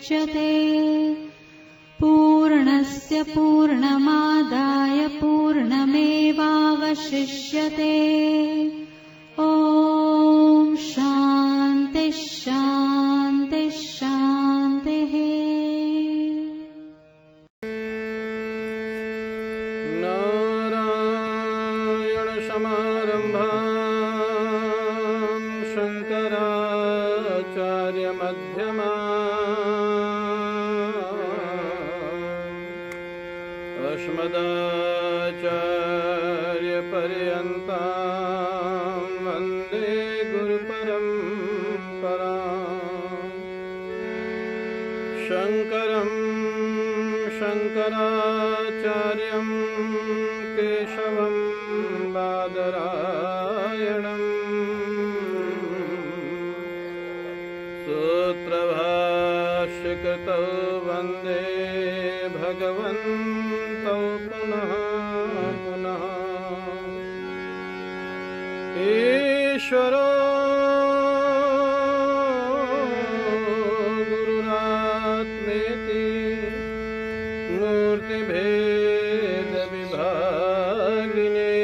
मुच्यते। पूर्णस्य पूर्णमादाय पूर्णमेवावशिष्यते। ॐ शान्ति शान्ति शान्तिः। नारायणसमारम्भां शङ्कराचार्यमध्यमाम् अस्मदाचार्यपर्यन्तां वन्दे गुरुपरम्पराम्। शङ्करं शङ्कराचार्यं केशवं बादरायणम् सूत्रभाष्यकृतौ वन्दे भगवन्तौ पुनः पुनः। ईश्वरो गुरुरात्मेति मूर्तिभेदविभागिने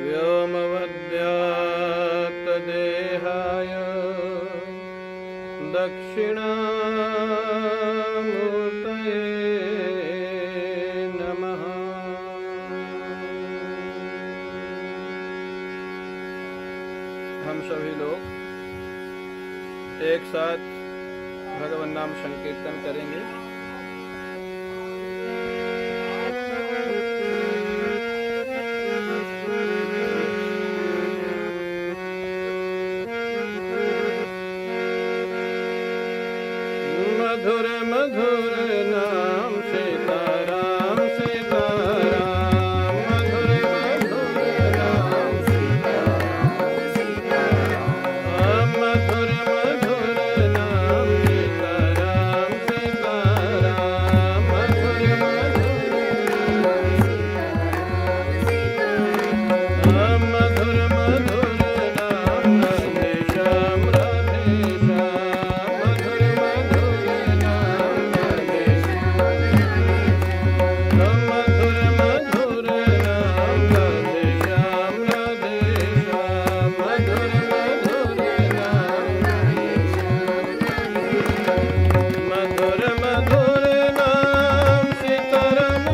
व्योमवद्व्याप्तदेहाय दक्षिणामूर्तये नमः। हम सभी लोग एक साथ भगवान नाम संकीर्तन करेंगे। मधुर मधुर नाम सीताराम सीताराम। मधुर मधुर नाम सीताराम सीताराम। मधुर मधुर नाम सीताराम सीताराम। मधुर मधुर नाम सीताराम सीताराम। मधुर मधुर नाम राधे श्याम राधे श्याम। मधुर मधुर नाम राधे श्याम मधुर मधुर नाम राधे श्याम राधे श्याम। मधुर मधुर नाम राधे श्याम। मधुर मधुर नाम सीताराम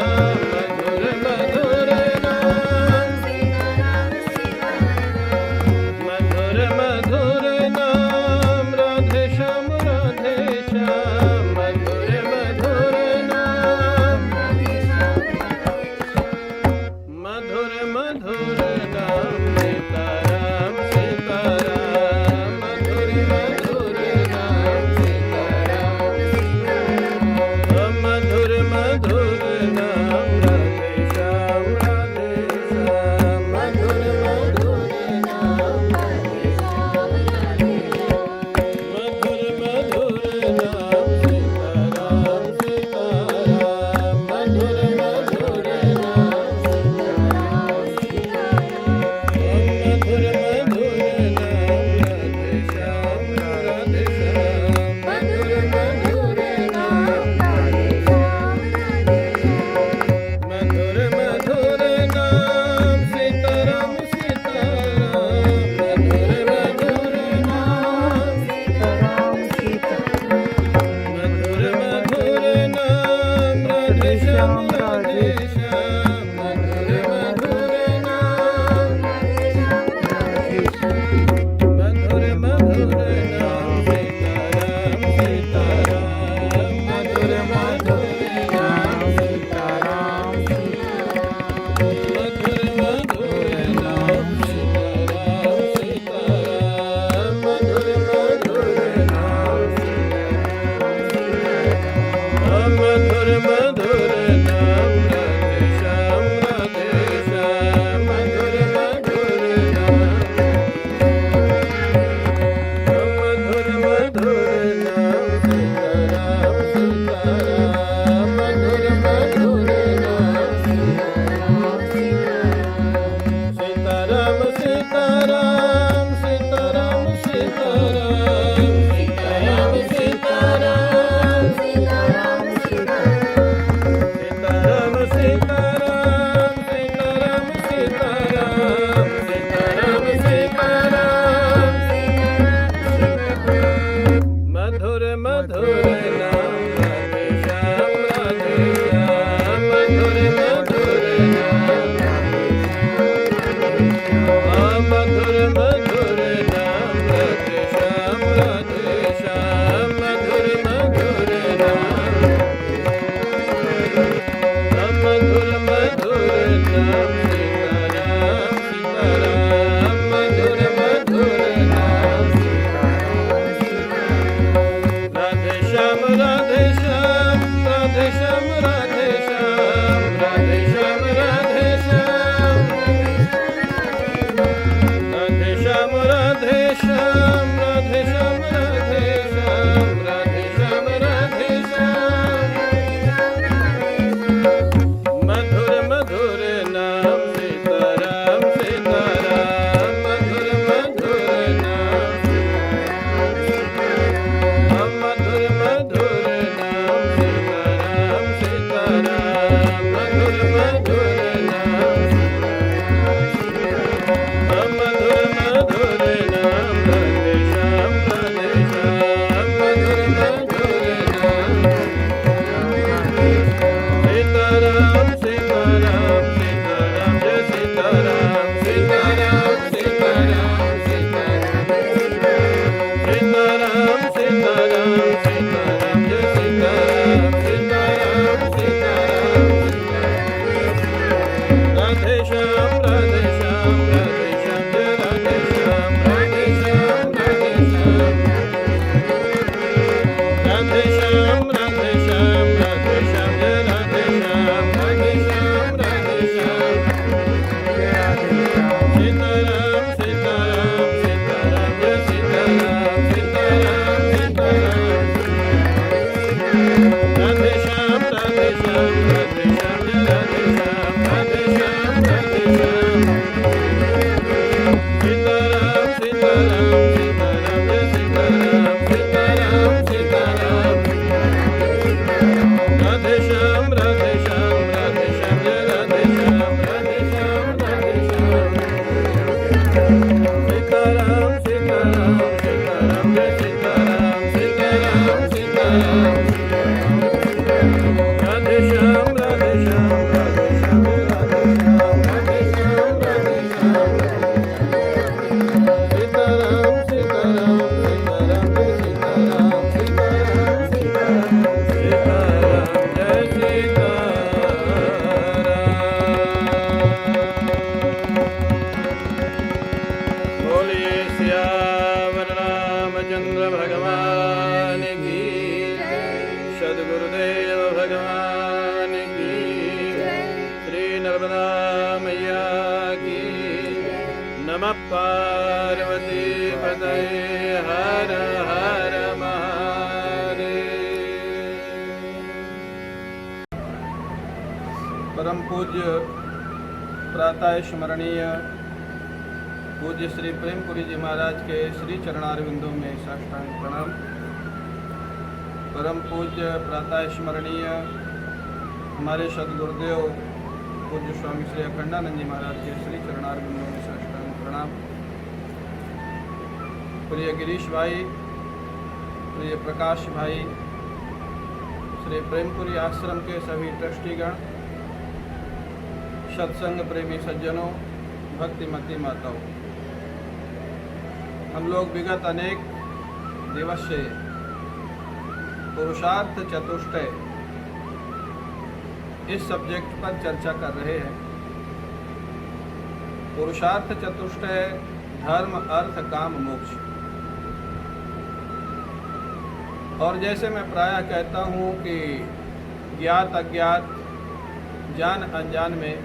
सीताराम। मधुर मधुर नाम सीताराम सीताराम। मधुर मधुर नाम राधे श्याम राधे श्याम। मधुर मधुर नाम राधे श्याम मधुर मधुर नाम सीताराम सीताराम। मधुर मधुर नाम सीताराम सीताराम। मधुर मधुर नाम राधे श्याम राधे श्याम। मधुर मधुर नाम राधे श्याम राधे श्याम। मधुर मधुर नाम सीताराम सीताराम। मधुर मधुर नाम सीताराम सीताराम। मधुर मधुर नाम राधे श्याम राधे श्याम। मधुर मधुर नाम राधे श्याम राधे श्याम। मधुर मधुर नाम सीताराम सीताराम। मधुर मधुर नाम सीताराम सीताराम। मधुर मधुर नाम राधे श्याम राधे श्याम। मधुर मधुर नाम राधे श्याम राधे श्याम। मधुर मधुर नाम सीताराम सीताराम। मधुर मधुर नाम सीताराम सीताराम। मधुर मधुर नाम सीताराम सीताराम। मधुर मधुर नाम सीताराम सीताराम। मधुर मधुर नाम राधे सीताराम सीताराम सीताराम जय सीताराम सीताराम सीताराम सीताराम सीताराम सीताराम सीताराम जय सीताराम सीताराम सीताराम राधे श्याम राधे श्याम राधे श्याम जय राधे श्याम राधे श्याम राधे श्याम राधे श्याम राधे श्याम राधे श्याम जय राधे श्याम राधे श्याम राधे श्याम सीताराम सीताराम सीताराम जय सीताराम सीताराम सीताराम राधे श्याम राधे श्याम राधे श्याम जय राधे श्याम राधे श्याम राधे श्याम सीताराम सीताराम सीताराम जय सीताराम सीताराम सीताराम राधे श्याम राधे श्याम राधे श्याम जय राधे श्याम राधे श्याम राधे श्याम सीताराम सीताराम सीताराम जय सीताराम सीताराम सीताराम राधे श्याम राधे श्याम राधे श्याम जय राधे श्याम राधे श्याम राधे श्याम सीताराम सीताराम सीताराम जय सीताराम सीताराम सीताराम सीताराम जय सीताराम बोलिए सियावर रामचंद्र भगवान की सद्गुरुदेव भगवान की श्री नर्मदा मैया की नमः पार्वती पतये हर हर महादेव। परम पूज्य प्रातः स्मरणीय पूज्य श्री प्रेमपुरी जी महाराज के श्री चरणारविंदों में साष्टांग प्रणाम। परम पूज्य प्रातः स्मरणीय हमारे सद्गुरुदेव पूज्य स्वामी श्री अखंडानंद जी महाराज के श्री चरणारविंदों में साष्टांग प्रणाम। प्रिय गिरीश भाई, प्रिय प्रकाश भाई, श्री प्रेमपुरी आश्रम के सभी ट्रस्टीगण, सत्संग प्रेमी सज्जनों, भक्तिमती माताओं, हम लोग विगत अनेक दिवस से पुरुषार्थ चतुष्टय इस सब्जेक्ट पर चर्चा कर रहे हैं। पुरुषार्थ चतुष्टय धर्म अर्थ काम मोक्ष। और जैसे मैं प्रायः कहता हूँ कि ज्ञात अज्ञात जान अनजान में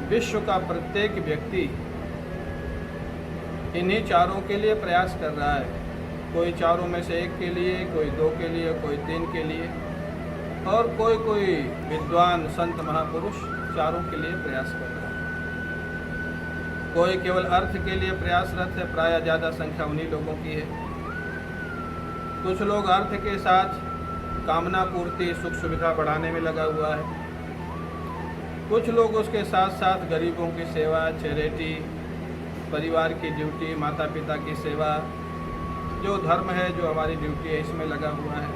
विश्व का प्रत्येक व्यक्ति इन्हीं चारों के लिए प्रयास कर रहा है। कोई चारों में से एक के लिए, कोई दो के लिए, कोई तीन के लिए, और कोई विद्वान संत महापुरुष चारों के लिए प्रयास कर रहा है। कोई केवल अर्थ के लिए प्रयासरत है, प्रायः ज़्यादा संख्या उन्हीं लोगों की है। कुछ लोग अर्थ के साथ कामना पूर्ति सुख सुविधा बढ़ाने में लगा हुआ है। कुछ लोग उसके साथ साथ गरीबों की सेवा, चैरिटी, परिवार की ड्यूटी, माता पिता की सेवा, जो धर्म है, जो हमारी ड्यूटी है, इसमें लगा हुआ है।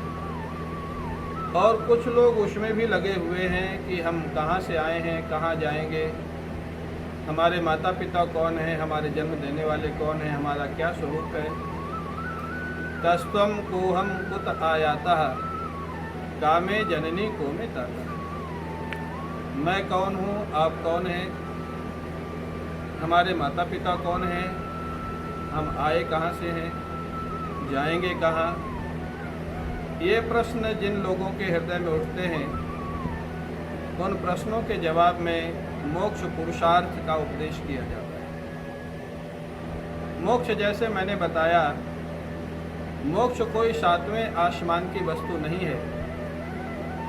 और कुछ लोग उसमें भी लगे हुए हैं कि हम कहाँ से आए हैं, कहाँ जाएंगे, हमारे माता पिता कौन हैं, हमारे जन्म देने वाले कौन हैं, हमारा क्या स्वरूप है। तस्त्वं कोहम कुत आयातः कामे जननी को में ताता। मैं कौन हूँ, आप कौन हैं, हमारे माता पिता कौन हैं, हम आए कहाँ से हैं, जाएंगे कहाँ। ये प्रश्न जिन लोगों के हृदय में उठते हैं, उन प्रश्नों के जवाब में मोक्ष पुरुषार्थ का उपदेश किया जाता है। मोक्ष जैसे मैंने बताया, मोक्ष कोई सातवें आसमान की वस्तु नहीं है।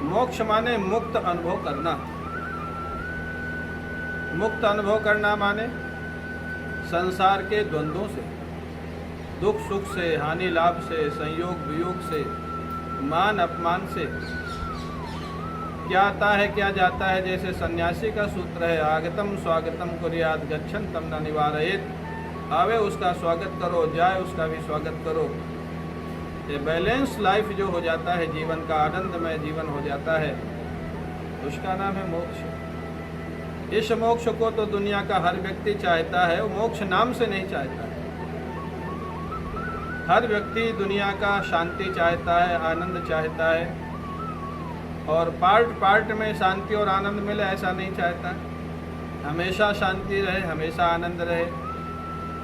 मोक्ष माने मुक्त अनुभव करना। मुक्त अनुभव करना माने संसार के द्वंद्वों से, दुख सुख से, हानि लाभ से, संयोग वियोग से, मान अपमान से। क्या आता है क्या जाता है, जैसे सन्यासी का सूत्र है, आगतम स्वागतम कुर्यात् गच्छन्तम न निवारयेत्। आवे उसका स्वागत करो, जाए उसका भी स्वागत करो। ये बैलेंस लाइफ जो हो जाता है, जीवन का आनंदमय जीवन हो जाता है, उसका नाम है मोक्ष। इस मोक्ष को तो दुनिया का हर व्यक्ति चाहता है, वो मोक्ष नाम से नहीं चाहता है। हर व्यक्ति दुनिया का शांति चाहता है, आनंद चाहता है, और पार्ट पार्ट में शांति और आनंद मिले ऐसा नहीं चाहता। हमेशा शांति रहे, हमेशा आनंद रहे,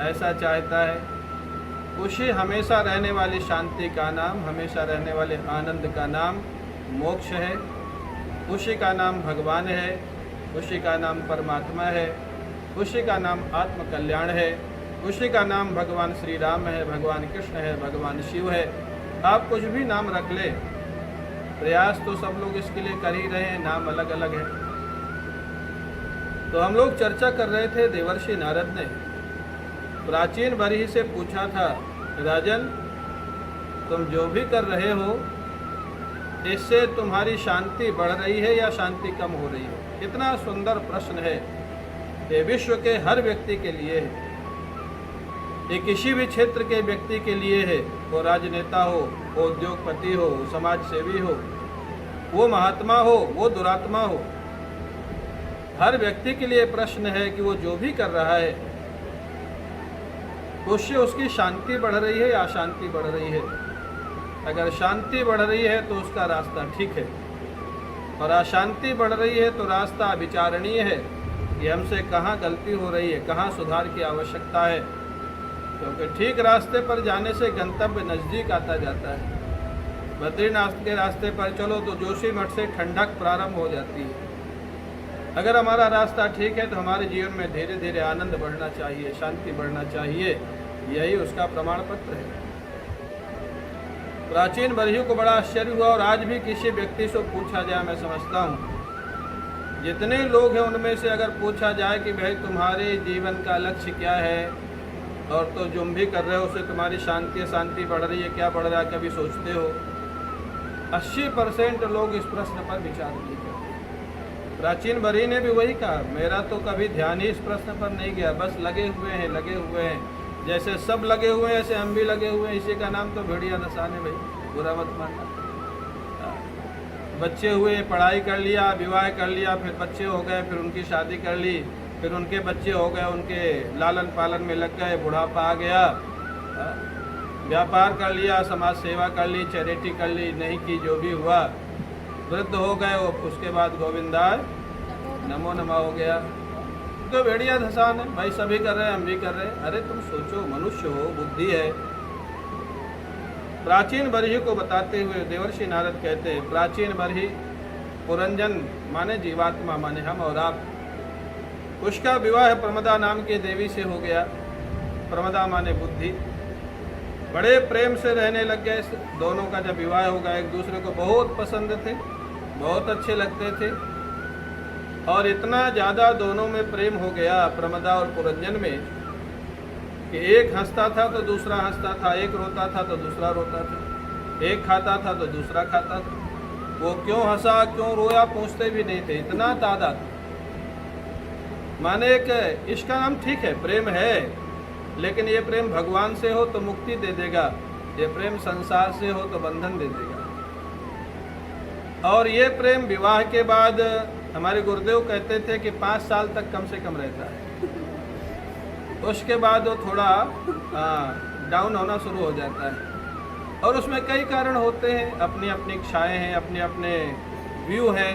ऐसा चाहता है। उसी हमेशा रहने वाली शांति का नाम, हमेशा रहने वाले आनंद का नाम मोक्ष है। उसी का नाम भगवान है, उसी का नाम परमात्मा है, उसी का नाम आत्म कल्याण है, उसी का नाम भगवान श्री राम है, भगवान कृष्ण है, भगवान शिव है। आप कुछ भी नाम रख ले, प्रयास तो सब लोग इसके लिए कर ही रहे हैं, नाम अलग अलग है। तो हम लोग चर्चा कर रहे थे, देवर्षि नारद ने प्राचीन बरही से पूछा था, राजन तुम जो भी कर रहे हो इससे तुम्हारी शांति बढ़ रही है या शांति कम हो रही है? कितना सुंदर प्रश्न है। ये विश्व के हर व्यक्ति के लिए है, ये किसी भी क्षेत्र के व्यक्ति के लिए है, वो राजनेता हो, वो उद्योगपति हो, समाज सेवी हो, वो महात्मा हो, वो दुरात्मा हो, हर व्यक्ति के लिए प्रश्न है कि वो जो भी कर रहा है उससे उसकी शांति बढ़ रही है या अशांति बढ़ रही है। अगर शांति बढ़ रही है तो उसका रास्ता ठीक है, और अशांति बढ़ रही है तो रास्ता विचारणीय है कि हमसे कहाँ गलती हो रही है, कहाँ सुधार की आवश्यकता है। क्योंकि ठीक रास्ते पर जाने से गंतव्य नज़दीक आता जाता है। बद्रीनाथ के रास्ते पर चलो तो जोशी मठ से ठंडक प्रारंभ हो जाती है। अगर हमारा रास्ता ठीक है तो हमारे जीवन में धीरे धीरे आनंद बढ़ना चाहिए, शांति बढ़ना चाहिए, यही उसका प्रमाण पत्र है। प्राचीन बरहियों को बड़ा आश्चर्य हुआ, और आज भी किसी व्यक्ति से पूछा जाए, मैं समझता हूँ जितने लोग हैं उनमें से अगर पूछा जाए कि भाई तुम्हारे जीवन का लक्ष्य क्या है और तो जो भी कर रहे हो उससे तुम्हारी शांति बढ़ रही है, क्या बढ़ रहा है, कभी सोचते हो? 80% लोग इस प्रश्न पर विचार नहीं करते। प्राचीन बरही ने भी वही कहा, मेरा तो कभी ध्यान ही इस प्रश्न पर नहीं गया, बस लगे हुए हैं। जैसे सब लगे हुए हैं ऐसे हम भी लगे हुए हैं। इसी का नाम तो भेड़िया दसान है भाई, बुरा मत मानना। बच्चे हुए, पढ़ाई कर लिया, विवाह कर लिया, फिर बच्चे हो गए, फिर उनकी शादी कर ली, फिर उनके बच्चे हो गए, उनके लालन पालन में लग गए, बुढ़ापा आ गया, व्यापार कर लिया, समाज सेवा कर ली, चैरिटी कर ली, नहीं की, जो भी हुआ, वृद्ध हो गए, उसके बाद गोविंदाय नमो नमः हो गया। तो भेड़िया धसान है भाई, सभी कर रहे हैं, हम भी कर रहे हैं। अरे तुम सोचो, मनुष्य हो, बुद्धि है। प्राचीन बरही को बताते हुए देवर्षि नारद कहते हैं, प्राचीन बरही पुरंजन माने जीवात्मा, माने हम और आप। उसका विवाह प्रमदा नाम के देवी से हो गया। प्रमदा माने बुद्धि। बड़े प्रेम से रहने लग गए। दोनों का जब विवाह हो गया, एक दूसरे को बहुत पसंद थे, बहुत अच्छे लगते थे, और इतना ज़्यादा दोनों में प्रेम हो गया प्रमदा और पुरंजन में कि एक हंसता था तो दूसरा हंसता था, एक रोता था तो दूसरा रोता था, एक खाता था तो दूसरा खाता था। वो क्यों हंसा, क्यों रोया पूछते भी नहीं थे, इतना तादाद। माने एक इसका नाम ठीक है, प्रेम है, लेकिन ये प्रेम भगवान से हो तो मुक्ति दे देगा, ये प्रेम संसार से हो तो बंधन दे देगा। और ये प्रेम विवाह के बाद हमारे गुरुदेव कहते थे कि 5 साल तक कम से कम रहता है। उसके बाद वो थोड़ा डाउन होना शुरू हो जाता है, और उसमें कई कारण होते हैं, अपनी अपनी इच्छाएँ हैं, अपने अपने व्यू हैं।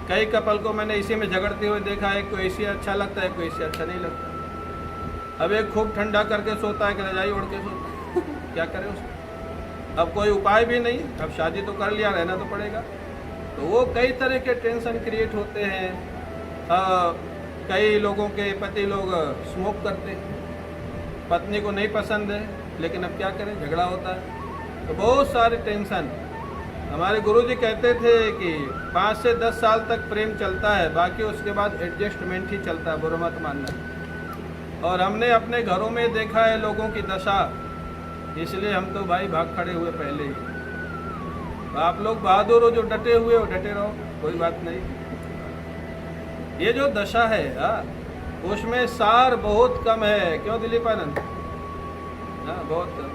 कई कपल को मैंने इसी में झगड़ते हुए देखा है, कोई इसी अच्छा लगता है, कोई इसी अच्छा नहीं लगता। अब एक खूब ठंडा करके सोता है कि रजाई ओढ़ के सोता है, क्या करे उसको? अब कोई उपाय भी नहीं, अब शादी तो कर लिया, रहना तो पड़ेगा। तो वो कई तरह के टेंशन क्रिएट होते हैं। कई लोगों के पति लोग स्मोक करते हैं, पत्नी को नहीं पसंद है, लेकिन अब क्या करें, झगड़ा होता है। तो बहुत सारे टेंशन। हमारे गुरुजी कहते थे कि 5 से 10 साल तक प्रेम चलता है, बाकी उसके बाद एडजस्टमेंट ही चलता है, बुरा मत मानना। और हमने अपने घरों में देखा है लोगों की दशा, इसलिए हम तो भाई भाग खड़े हुए पहले ही। आप लोग बहादुर हो, जो डटे हुए हो डटे रहो, कोई बात नहीं। ये जो दशा है उसमें सार बहुत कम है, क्यों दिलीप आनंद? बहुत कम।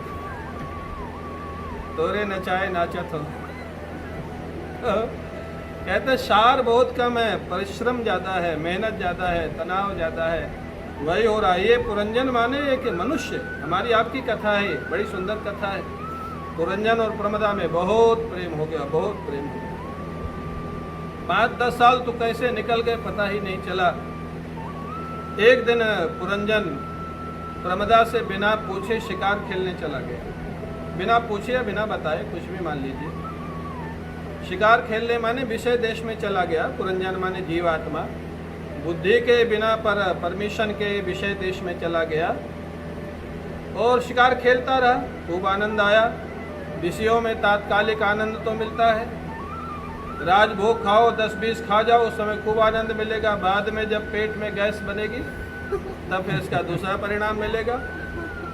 तोरे नचाए नाचत हो। कहते सार बहुत कम है, परिश्रम ज़्यादा है, मेहनत ज़्यादा है, तनाव ज़्यादा है, वही हो रहा है। ये पुरंजन माने एक मनुष्य, हमारी आपकी कथा है, ये बड़ी सुंदर कथा है। पुरंजन और प्रमदा में बहुत प्रेम हो गया, बहुत प्रेम हो गया। 5-10 साल तो कैसे निकल गए पता ही नहीं चला। एक दिन पुरंजन प्रमदा से बिना पूछे शिकार खेलने चला गया। बिना पूछे या बिना बताए, कुछ भी मान लीजिए। शिकार खेलने माने विषय देश में चला गया। पुरंजन माने जीवात्मा, बुद्धि के बिना परमिशन के विषय देश में चला गया और शिकार खेलता रहा। खूब आनंद आया। विषयों में तात्कालिक आनंद तो मिलता है, राजभोग खाओ, 10-20 खा जाओ, उस समय खूब आनंद मिलेगा। बाद में जब पेट में गैस बनेगी तब फिर इसका दूसरा परिणाम मिलेगा।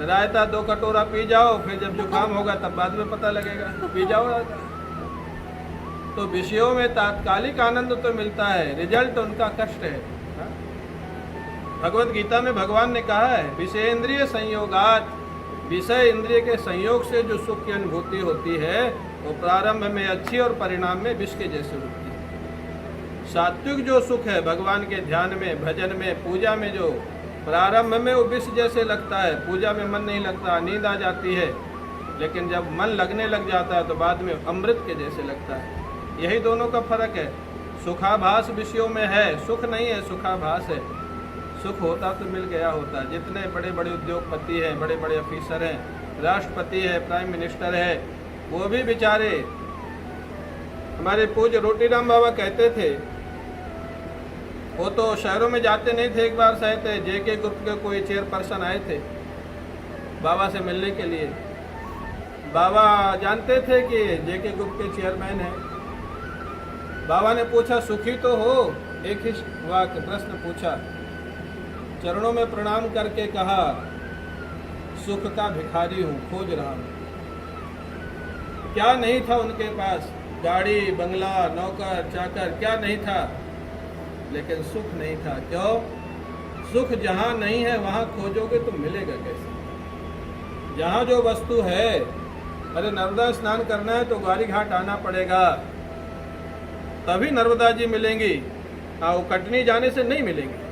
रायता 2 कटोरा पी जाओ, फिर जब जुकाम होगा तब बाद में पता लगेगा, पी जाओ रायता। तो विषयों में तात्कालिक आनंद तो मिलता है, रिजल्ट उनका कष्ट है। भगवत गीता में भगवान ने कहा है, विषयेंद्रिय संयोगात, विषय इंद्रिय के संयोग से जो सुख की अनुभूति होती है वो प्रारंभ में अच्छी और परिणाम में विष के जैसे होती है। सात्विक जो सुख है भगवान के ध्यान में, भजन में, पूजा में, जो प्रारंभ में वो विष जैसे लगता है, पूजा में मन नहीं लगता, नींद आ जाती है, लेकिन जब मन लगने लग जाता है तो बाद में अमृत के जैसे लगता है। यही दोनों का फर्क है। सुखाभास विषयों में है, सुख नहीं है, सुखाभास है। सुख होता तो मिल गया होता। जितने बड़े बड़े उद्योगपति हैं, बड़े बड़े ऑफिसर हैं, राष्ट्रपति है, प्राइम मिनिस्टर है, वो भी बेचारे, हमारे पूज्य रोटीराम बाबा कहते थे, वो तो शहरों में जाते नहीं थे। एक बार शायद जेके ग्रुप के कोई चेयरपर्सन आए थे बाबा से मिलने के लिए। बाबा जानते थे कि जेके ग्रुप के चेयरमैन हैं। बाबा ने पूछा, सुखी तो हो? एक ही वाक्य प्रश्न पूछा, चरणों में प्रणाम करके कहा, सुख का भिखारी हूँ, खोज रहा हूँ। क्या नहीं था उनके पास? गाड़ी, बंगला, नौकर, चाकर, क्या नहीं था, लेकिन सुख नहीं था। क्यों? सुख जहाँ नहीं है वहाँ खोजोगे तो मिलेगा कैसे? जहाँ जो वस्तु है, अरे नर्मदा स्नान करना है तो ग्वारी घाट आना पड़ेगा, तभी नर्मदा जी मिलेंगी। वो कटनी जाने से नहीं मिलेंगी।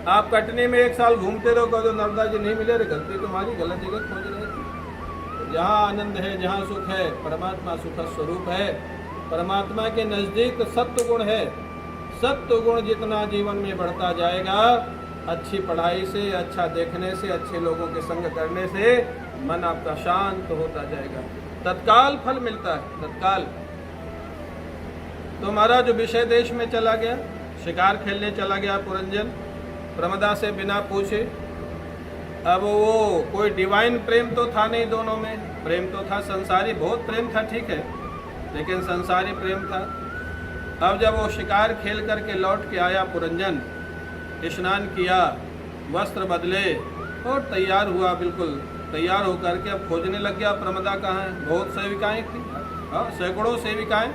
आप कटनी में 1 साल घूमते रहो तो नर्मदा जी नहीं मिले, गलती तुम्हारी, गलत जगह खोज रहे थे। जहाँ आनंद है, जहाँ सुख है, परमात्मा सुख स्वरूप है। परमात्मा के नज़दीक सत्व गुण है। सत्व गुण जितना जीवन में बढ़ता जाएगा, अच्छी पढ़ाई से, अच्छा देखने से, अच्छे लोगों के संग करने से मन आपका शांत होता जाएगा। तत्काल फल मिलता है, तत्काल। तो महाराज जो विषय देश में चला गया, शिकार खेलने चला गया पुरंजन, प्रमदा से बिना पूछे। अब वो कोई डिवाइन प्रेम तो था नहीं दोनों में, प्रेम तो था संसारी, बहुत प्रेम था, ठीक है, लेकिन संसारी प्रेम था। अब जब वो शिकार खेल करके लौट के आया पुरंजन, स्नान किया, वस्त्र बदले और तैयार हुआ, बिल्कुल तैयार होकर के अब खोजने लग गया प्रमदा कहाँ है। बहुत सेविकाएं थी, हाँ, सैकड़ों सेविकाएं।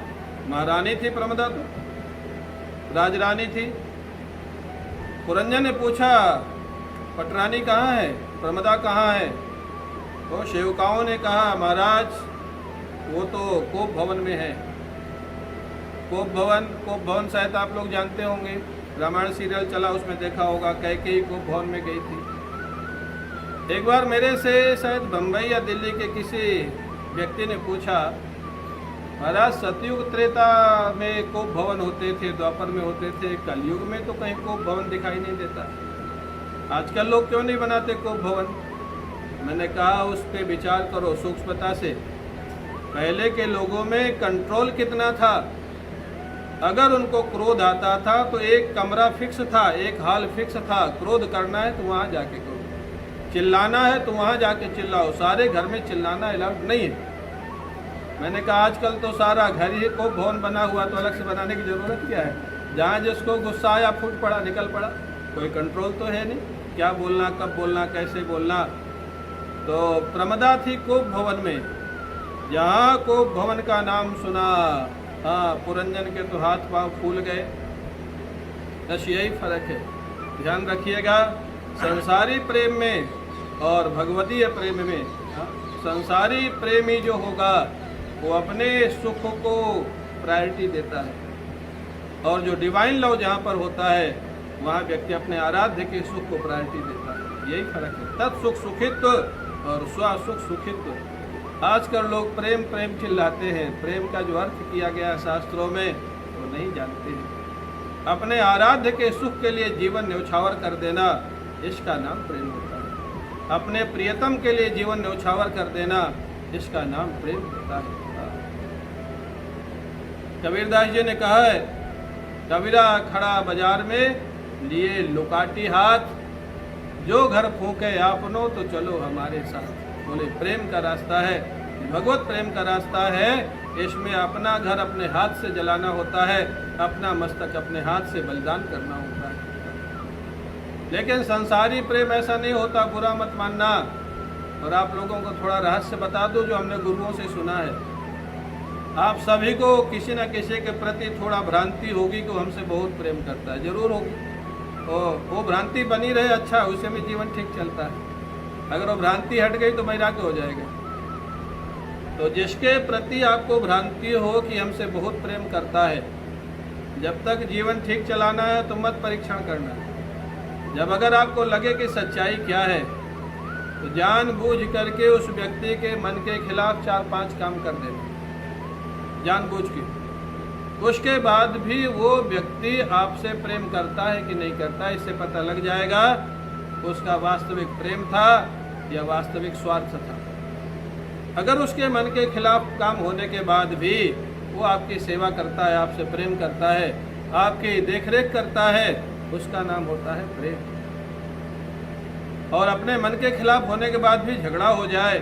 महारानी थी प्रमदा, तो राजरानी थी। पुरंजन ने पूछा, पटरानी कहाँ है, प्रमदा कहाँ है? तो सेवकाओं ने कहा, महाराज वो तो कोप भवन में है। कोप भवन शायद आप लोग जानते होंगे, रामायण सीरियल चला उसमें देखा होगा, कैकेयी कोप भवन में गई थी। एक बार मेरे से शायद बम्बई या दिल्ली के किसी व्यक्ति ने पूछा, महाराज सतयुग त्रेता में कोप भवन होते थे, द्वापर में होते थे, कलयुग में तो कहीं कोप भवन दिखाई नहीं देता, आजकल लोग क्यों नहीं बनाते कोप भवन? मैंने कहा उस पर विचार करो सूक्ष्मता से। पहले के लोगों में कंट्रोल कितना था। अगर उनको क्रोध आता था तो एक कमरा फिक्स था, एक हाल फिक्स था। क्रोध करना है तो वहाँ जाके करो, चिल्लाना है तो वहाँ जाके चिल्लाओ, सारे घर में चिल्लाना अलाउड नहीं है। मैंने कहा आजकल तो सारा घर ही कोप भवन बना हुआ, तो अलग से बनाने की ज़रूरत क्या है? जहाँ जिसको गुस्सा आया फूट पड़ा, निकल पड़ा, कोई कंट्रोल तो है नहीं, क्या बोलना, कब बोलना, कैसे बोलना। तो प्रमदा थी कोप भवन में, जहाँ कोप भवन का नाम सुना, हाँ, पुरंजन के तो हाथ पांव फूल गए। बस यही फर्क है, ध्यान रखिएगा। संसारी प्रेम में और भगवतीय प्रेम में, हाँ, संसारी प्रेमी जो होगा वो अपने सुख को प्रायोरिटी देता है, और जो डिवाइन लव जहाँ पर होता है वहाँ व्यक्ति अपने आराध्य के सुख को प्रायोरिटी देता है। यही फर्क है, तत्सुख सुखित्व और स्वसुख सुखित्व। आजकल लोग प्रेम प्रेम चिल्लाते हैं, प्रेम का जो अर्थ किया गया शास्त्रों में वो नहीं जानते हैं। अपने आराध्य के सुख के लिए जीवन न्यौछावर कर देना, इसका नाम प्रेम होता है। अपने प्रियतम के लिए जीवन न्यौछावर कर देना, इसका नाम प्रेम होता है। कबीरदास जी ने कहा है, कबीरा खड़ा बाजार में लिए लुकाटी हाथ, जो घर फूके आपनो तो चलो हमारे साथ। बोले प्रेम का रास्ता है, भगवत प्रेम का रास्ता है, इसमें अपना घर अपने हाथ से जलाना होता है, अपना मस्तक अपने हाथ से बलिदान करना होता है। लेकिन संसारी प्रेम ऐसा नहीं होता, बुरा मत मानना। और आप लोगों को थोड़ा रहस्य बता दूं जो हमने गुरुओं से सुना है। आप सभी को किसी न किसी के प्रति थोड़ा भ्रांति होगी कि हमसे बहुत प्रेम करता है, जरूर होगी। और वो भ्रांति बनी रहे, अच्छा, उसे में जीवन ठीक चलता है। अगर वो भ्रांति हट गई तो वैराग्य हो जाएगा। तो जिसके प्रति आपको भ्रांति हो कि हमसे बहुत प्रेम करता है, जब तक जीवन ठीक चलाना है तो मत परीक्षण करना। जब अगर आपको लगे कि सच्चाई क्या है तो जानबूझ करके उस व्यक्ति के मन के खिलाफ 4-5 काम कर देना, जानबूझ के। उसके बाद भी वो व्यक्ति आपसे प्रेम करता है कि नहीं करता, इससे पता लग जाएगा उसका वास्तविक प्रेम था या वास्तविक स्वार्थ था। अगर उसके मन के खिलाफ काम होने के बाद भी वो आपकी सेवा करता है, आपसे प्रेम करता है, आपकी देखरेख करता है, उसका नाम होता है प्रेम। और अपने मन के खिलाफ होने के बाद भी झगड़ा हो जाए,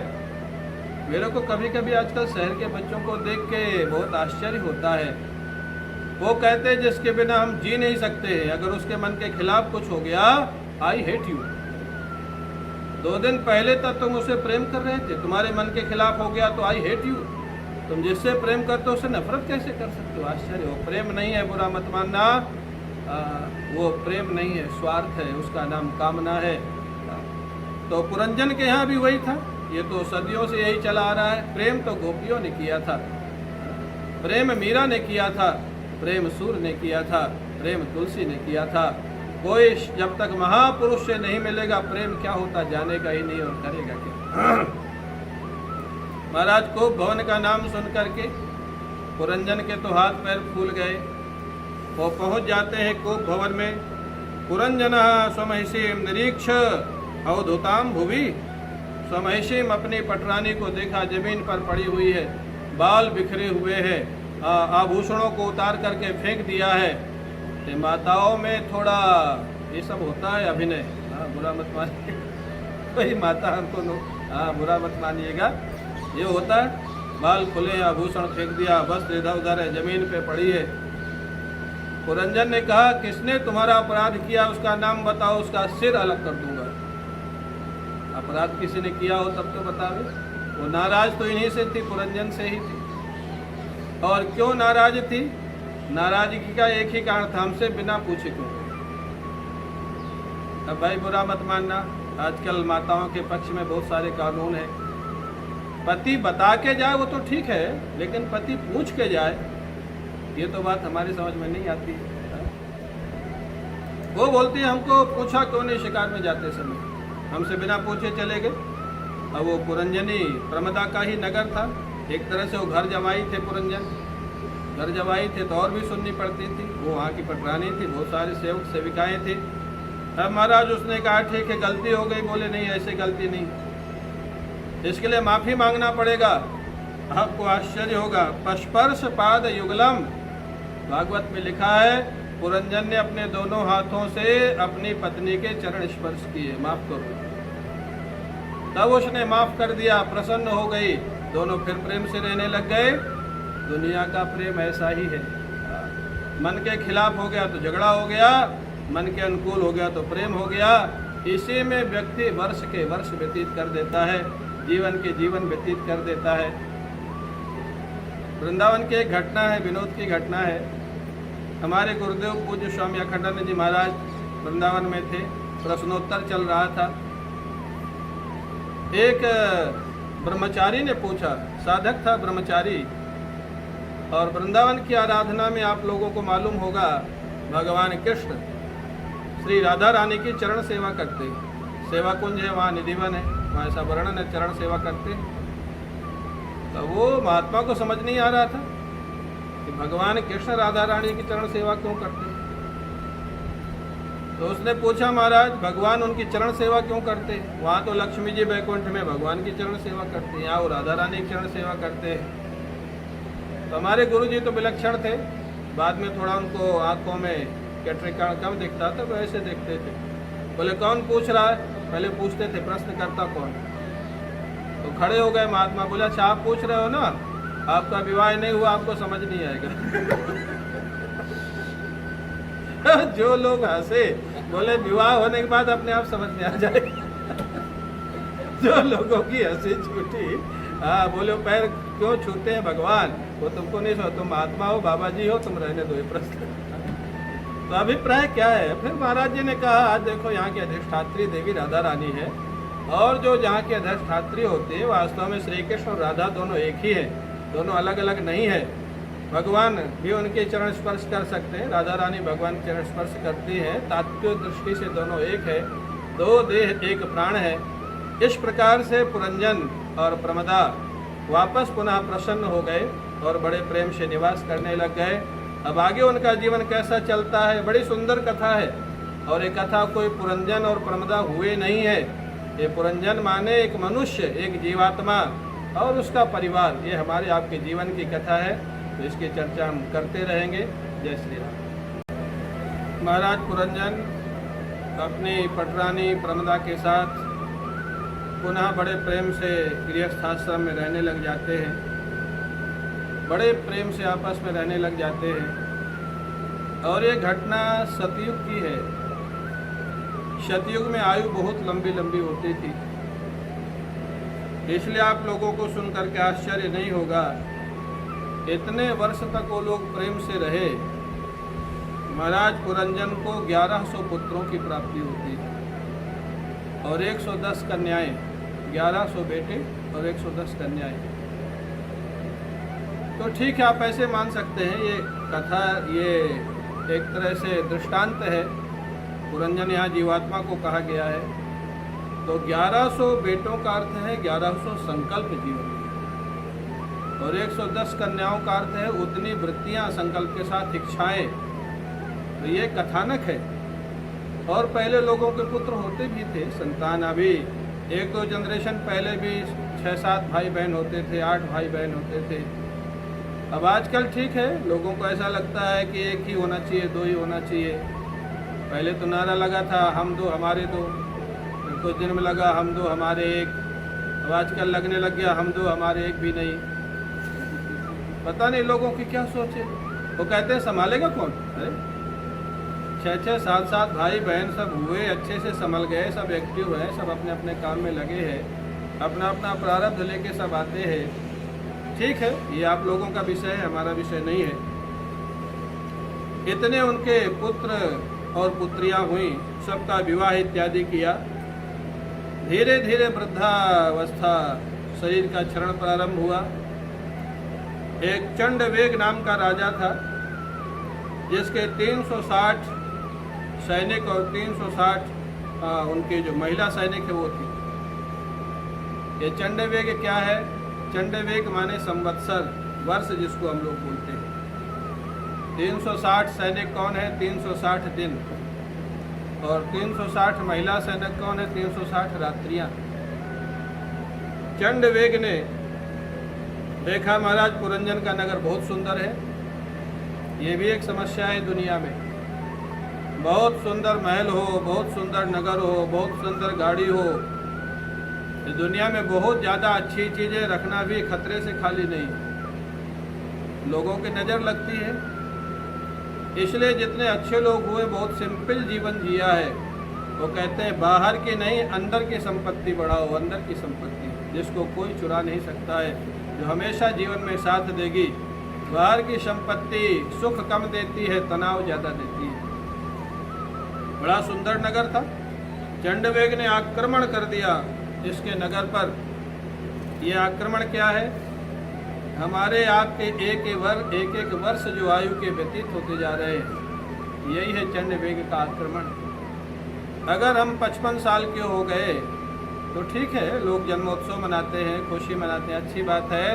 मेरे को कभी कभी आजकल शहर के बच्चों को देख के बहुत आश्चर्य होता है। वो कहते हैं जिसके बिना हम जी नहीं सकते, अगर उसके मन के खिलाफ कुछ हो गया, आई हेट यू। 2 दिन पहले तक तुम उसे प्रेम कर रहे थे, तुम्हारे मन के खिलाफ हो गया तो आई हेट यू। तुम जिससे प्रेम करते हो उसे नफरत कैसे कर सकते हो? आश्चर्य हो। प्रेम नहीं है, बुरा मत मानना, वो प्रेम नहीं है, स्वार्थ है, उसका नाम कामना है। तो पुरंजन के यहाँ भी वही था, ये तो सदियों से यही चला आ रहा है। प्रेम तो गोपियों ने किया था, प्रेम मीरा ने किया था, प्रेम सूर ने किया था, प्रेम तुलसी ने किया था। कोई जब तक महापुरुष से नहीं मिलेगा प्रेम क्या होता जानेगा ही नहीं और करेगा क्या। महाराज को भवन का नाम सुन करके पुरंजन के तो हाथ पैर फूल गए। वो पहुंच जाते हैं कोप भवन में। पुरंजन स्वमहिषीम निरीक्ष अवधुताम भुवि। स्वमहिषीम अपनी पटरानी को देखा, जमीन पर पड़ी हुई है, बाल बिखरे हुए हैं, आभूषणों को उतार करके फेंक दिया है। तो माताओं में थोड़ा ये सब होता है अभिनय, बुरा मत मानिए कोई माता हमको बुरा मत मानिएगा, ये होता है। बाल खुले, आभूषण फेंक दिया, वस्त्र इधर उधर है, जमीन पे पड़ी है। पुरंजन ने कहा, किसने तुम्हारा अपराध किया उसका नाम बताओ, उसका सिर अलग कर दूंगा। अपराध किसी ने किया हो तब तो बतावे। वो नाराज तो इन्हीं से थी, पुरंजन से ही थी। और क्यों नाराज थी? नाराजगी का एक ही कारण था, हमसे बिना पूछे क्यों। अब भाई बुरा मत मानना, आजकल माताओं के पक्ष में बहुत सारे कानून हैं। पति बता के जाए वो तो ठीक है, लेकिन पति पूछ के जाए ये तो बात हमारी समझ में नहीं आती। वो बोलती है हमको पूछा क्यों नहीं शिकार में जाते समय, हमसे बिना पूछे चले गए। अब वो पुरंजनी प्रमदा का ही नगर था, एक तरह से वो घर जमाई थे। पुरंजन घर जमाई थे तो और भी सुननी पड़ती थी, वो वहाँ की पटरानी थी, बहुत सारे सेवक सेविकाएं थी। अब महाराज उसने कहा ठीक है गलती हो गई। बोले नहीं ऐसे गलती नहीं, इसके लिए माफी मांगना पड़ेगा। आपको आश्चर्य होगा, पस्पर्श पाद युगलम, भागवत में लिखा है पुरंजन ने अपने दोनों हाथों से अपनी पत्नी के चरण स्पर्श किए, माफ करो। तब उसने माफ कर दिया, प्रसन्न हो गई, दोनों फिर प्रेम से रहने लग गए। दुनिया का प्रेम ऐसा ही है, मन के खिलाफ हो गया तो झगड़ा हो गया, मन के अनुकूल हो गया तो प्रेम हो गया। इसी में व्यक्ति वर्ष के वर्ष व्यतीत कर देता है, जीवन के जीवन व्यतीत कर देता है। वृंदावन की एक घटना है, विनोद की घटना है। हमारे गुरुदेव पूज्य स्वामी अखंडानंद जी महाराज वृंदावन में थे, प्रश्नोत्तर चल रहा था। एक ब्रह्मचारी ने पूछा, साधक था ब्रह्मचारी, और वृंदावन की आराधना में आप लोगों को मालूम होगा भगवान कृष्ण श्री राधा रानी की चरण सेवा करते हैं। सेवा कुंज है, वहाँ निधिवन है, वहाँ ऐसा वर्णन है, चरण सेवा करते हैं। तो वो महात्मा को समझ नहीं आ रहा था कि भगवान कृष्ण राधा रानी की चरण सेवा क्यों करते हैं। तो उसने पूछा, महाराज भगवान उनकी चरण सेवा क्यों करते हैं? वहाँ तो लक्ष्मी जी बैकुंठ में भगवान की चरण सेवा करते हैं, यहाँ वो राधा रानी की चरण सेवा करते हैं। तो हमारे गुरु जी तो विलक्षण थे, बाद में थोड़ा उनको आंखों में कैटरेक्ट कम दिखता था, तो ऐसे देखते थे। बोले कौन पूछ रहा है? पहले पूछते थे प्रश्नकर्ता कौन। तो खड़े हो गए महात्मा, बोले अच्छा आप पूछ रहे हो ना, आपका विवाह नहीं हुआ, आपको समझ नहीं आएगा। जो लोग हंसे, बोले विवाह होने के बाद अपने आप समझ में आ जाएगा। जो लोगों की हंसी छूटी, हाँ बोले पैर क्यों छूते हैं भगवान, वो तुमको नहीं सो, तुम महात्मा हो, बाबा जी हो, तुम रहने दो ये प्रश्न। तो अभिप्राय क्या है? फिर महाराज जी ने कहा आज देखो यहाँ की अधिष्ठात्री देवी राधा रानी है, और जो जहाँ की अधिष्ठात्री होती है वास्तव में श्री कृष्ण और राधा दोनों एक ही है, दोनों अलग अलग नहीं है। भगवान भी उनके चरण स्पर्श कर सकते हैं, राधा रानी भगवान के चरण स्पर्श करती हैं, तात्विक दृष्टि से दोनों एक है, दो देह एक प्राण है। इस प्रकार से पुरंजन और प्रमदा वापस पुनः प्रसन्न हो गए और बड़े प्रेम से निवास करने लग गए। अब आगे उनका जीवन कैसा चलता है, बड़ी सुंदर कथा है। और ये कथा कोई पुरंजन और प्रमदा हुए नहीं है, ये पुरंजन माने एक मनुष्य, एक जीवात्मा और उसका परिवार, ये हमारे आपके जीवन की कथा है। तो इसकी चर्चा हम करते रहेंगे। जय श्री राम। महाराज पुरंजन अपनी पटरानी प्रमदा के साथ पुनः बड़े प्रेम से गृहस्थाश्रम में रहने लग जाते हैं, बड़े प्रेम से आपस में रहने लग जाते हैं। और ये घटना सतयुग की है। सतयुग में आयु बहुत लंबी लंबी होती थी, इसलिए आप लोगों को सुनकर के आश्चर्य नहीं होगा, इतने वर्ष तक वो लोग प्रेम से रहे। महाराज पुरंजन को 1100 पुत्रों की प्राप्ति होती है और 110 कन्याएं, 1100 बेटे और 110 कन्याएं। तो ठीक है, आप ऐसे मान सकते हैं, ये कथा ये एक तरह से दृष्टांत है। पुरंजन यहाँ जीवात्मा को कहा गया है। तो 1100 बेटों का अर्थ है 1100 संकल्प जीवन, और 110 कन्याओं का अर्थ है उतनी वृत्तियां, संकल्प के साथ इच्छाएं। तो ये कथानक है। और पहले लोगों के पुत्र होते भी थे, संतान। अभी 1-2 जनरेशन पहले भी 6-7 भाई बहन होते थे, 8 भाई बहन होते थे। अब आजकल ठीक है, लोगों को ऐसा लगता है कि एक ही होना चाहिए, 2 ही होना चाहिए। पहले तो नारा लगा था हम 2 हमारे 2, फिर कुछ दिन में लगा हम 2 हमारे 1, अब आजकल लगने लग गया हम 2 हमारे 1 भी नहीं। पता नहीं लोगों की क्या सोच है। वो कहते हैं संभालेगा कौन? अरे 6-6, 7-7 भाई बहन सब हुए, अच्छे से संभल गए, सब एक्टिव है, सब अपने अपने काम में लगे हैं, अपना अपना प्रारब्ध लेके सब आते हैं। ठीक है, ये आप लोगों का विषय है, हमारा विषय नहीं है। इतने उनके पुत्र और पुत्रियां हुई, सबका विवाह इत्यादि किया। धीरे धीरे वृद्धावस्था शरीर का क्षरण प्रारंभ हुआ। एक चंडवेग नाम का राजा था, जिसके 360 सैनिक और 360 उनके जो महिला सैनिक है वो थी। ये चंडवेग क्या है? चंडवेग माने संवत्सर, वर्ष जिसको हम लोग बोलते हैं। 360 सैनिक कौन है? 360 दिन। और 360 महिला सैनिक कौन है? 360 रात्रियां। चंडवेग ने देखा महाराज पुरंजन का नगर बहुत सुंदर है। ये भी एक समस्या है दुनिया में। बहुत सुंदर महल हो, बहुत सुंदर नगर हो, बहुत सुंदर गाड़ी हो, इस दुनिया में बहुत ज़्यादा अच्छी चीज़ें रखना भी खतरे से खाली नहीं। लोगों की नज़र लगती है, इसलिए जितने अच्छे लोग हुए बहुत सिंपल जीवन जिया है। वो कहते हैं बाहर की नहीं, अंदर की संपत्ति बढ़ाओ, अंदर की संपत्ति जिसको कोई चुरा नहीं सकता है, जो हमेशा जीवन में साथ देगी। बाहर की संपत्ति सुख कम देती है, तनाव ज़्यादा देती है। बड़ा सुंदर नगर था। चंडवेग ने आक्रमण कर दिया इसके नगर पर। यह आक्रमण क्या है? हमारे आपके एक एक वर्ष जो आयु के व्यतीत होते जा रहे हैं, यही है चंड वेग का आक्रमण। अगर हम 55 साल के हो गए तो ठीक है, लोग जन्मोत्सव मनाते हैं, खुशी मनाते हैं, अच्छी बात है,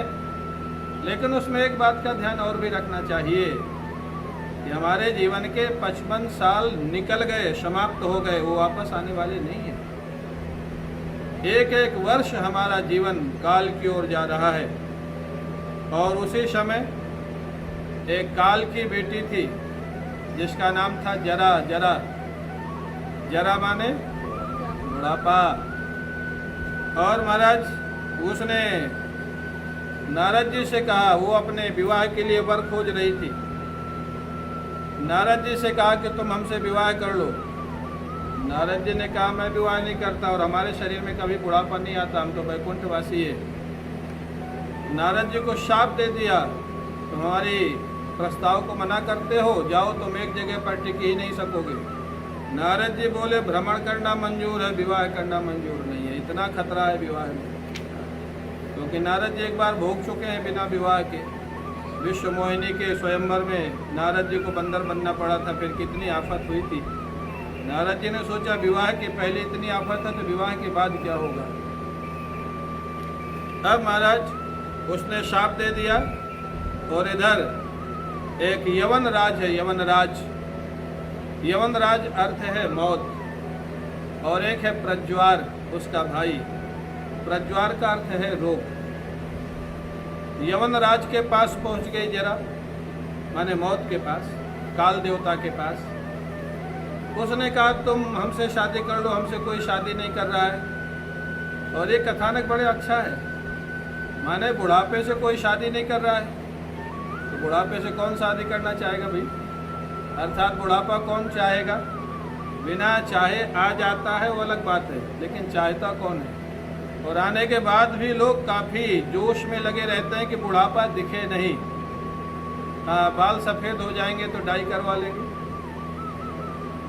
लेकिन उसमें एक बात का ध्यान और भी रखना चाहिए कि हमारे जीवन के 55 साल निकल गए, समाप्त हो गए, वो वापस आने वाले नहीं हैं। एक एक वर्ष हमारा जीवन काल की ओर जा रहा है। और उसी समय एक काल की बेटी थी जिसका नाम था जरा। जरा जरा माने बुढ़ापा। और महाराज उसने नारद जी से कहा, वो अपने विवाह के लिए वर खोज रही थी, नारद जी से कहा कि तुम हमसे विवाह कर लो। नारद जी ने कहा मैं विवाह नहीं करता और हमारे शरीर में कभी बुढ़ापा नहीं आता, हम तो वैकुंठवासी है। नारद जी को शाप दे दिया, तुम्हारी प्रस्ताव को मना करते हो, जाओ तुम एक जगह पर टिक ही नहीं सकोगे। नारद जी बोले भ्रमण करना मंजूर है, विवाह करना मंजूर नहीं है, इतना खतरा है विवाह में। क्योंकि नारद जी एक बार भोग चुके हैं बिना विवाह के। विश्व मोहिनी के स्वयंवर में नारद जी को बंदर बनना पड़ा था, फिर कितनी आफत हुई थी। नारद जी ने सोचा विवाह के पहले इतनी आफत है तो विवाह के बाद क्या होगा। अब महाराज उसने शाप दे दिया। और इधर एक यवन राज है, यवन राज। यवन राज अर्थ है मौत, और एक है प्रज्वार, उसका भाई। प्रज्वार का अर्थ है रोग। यवन राज के पास पहुंच गई जरा, माने मौत के पास, काल देवता के पास। उसने कहा तुम हमसे शादी कर लो, हमसे कोई शादी नहीं कर रहा है। और ये कथानक बड़े अच्छा है, माने बुढ़ापे से कोई शादी नहीं कर रहा है तो बुढ़ापे से कौन शादी करना चाहेगा भाई। अर्थात बुढ़ापा कौन चाहेगा, बिना चाहे आ जाता है वो अलग बात है, लेकिन चाहता कौन है। और आने के बाद भी लोग काफ़ी जोश में लगे रहते हैं कि बुढ़ापा दिखे नहीं। हाँ, बाल सफ़ेद हो जाएंगे तो डाई करवा लेंगे,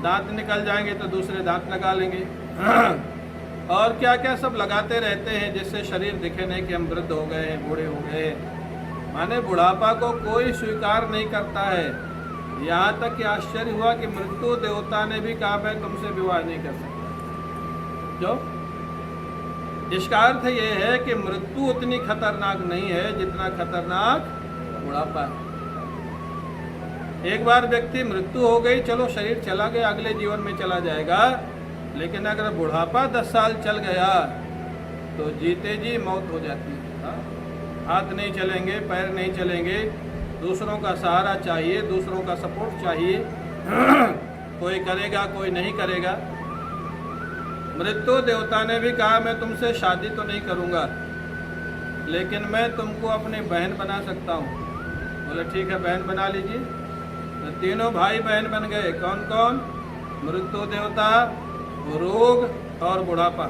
दांत निकल जाएंगे तो दूसरे दांत लगा लेंगे और क्या क्या सब लगाते रहते हैं जिससे शरीर दिखे नहीं कि हम वृद्ध हो गए हैं, बूढ़े हो गए हैं। माने बुढ़ापा को कोई स्वीकार नहीं करता है। यहाँ तक कि आश्चर्य हुआ कि मृत्यु देवता ने भी कहा मैं तुमसे विवाह नहीं कर सकता। क्यों? इसका अर्थ ये है कि मृत्यु उतनी खतरनाक नहीं है जितना खतरनाक बुढ़ापा है। एक बार व्यक्ति मृत्यु हो गई, चलो शरीर चला गया, अगले जीवन में चला जाएगा। लेकिन अगर बुढ़ापा 10 साल चल गया तो जीते जी मौत हो जाती है। हाथ नहीं चलेंगे, पैर नहीं चलेंगे, दूसरों का सहारा चाहिए, दूसरों का सपोर्ट चाहिए कोई करेगा कोई नहीं करेगा। मृत्यु देवता ने भी कहा मैं तुमसे शादी तो नहीं करूँगा, लेकिन मैं तुमको अपनी बहन बना सकता हूँ। बोले ठीक है बहन बना लीजिए। तो तीनों भाई बहन बन गए। कौन कौन? मृत्यु देवता, रोग और बुढ़ापा।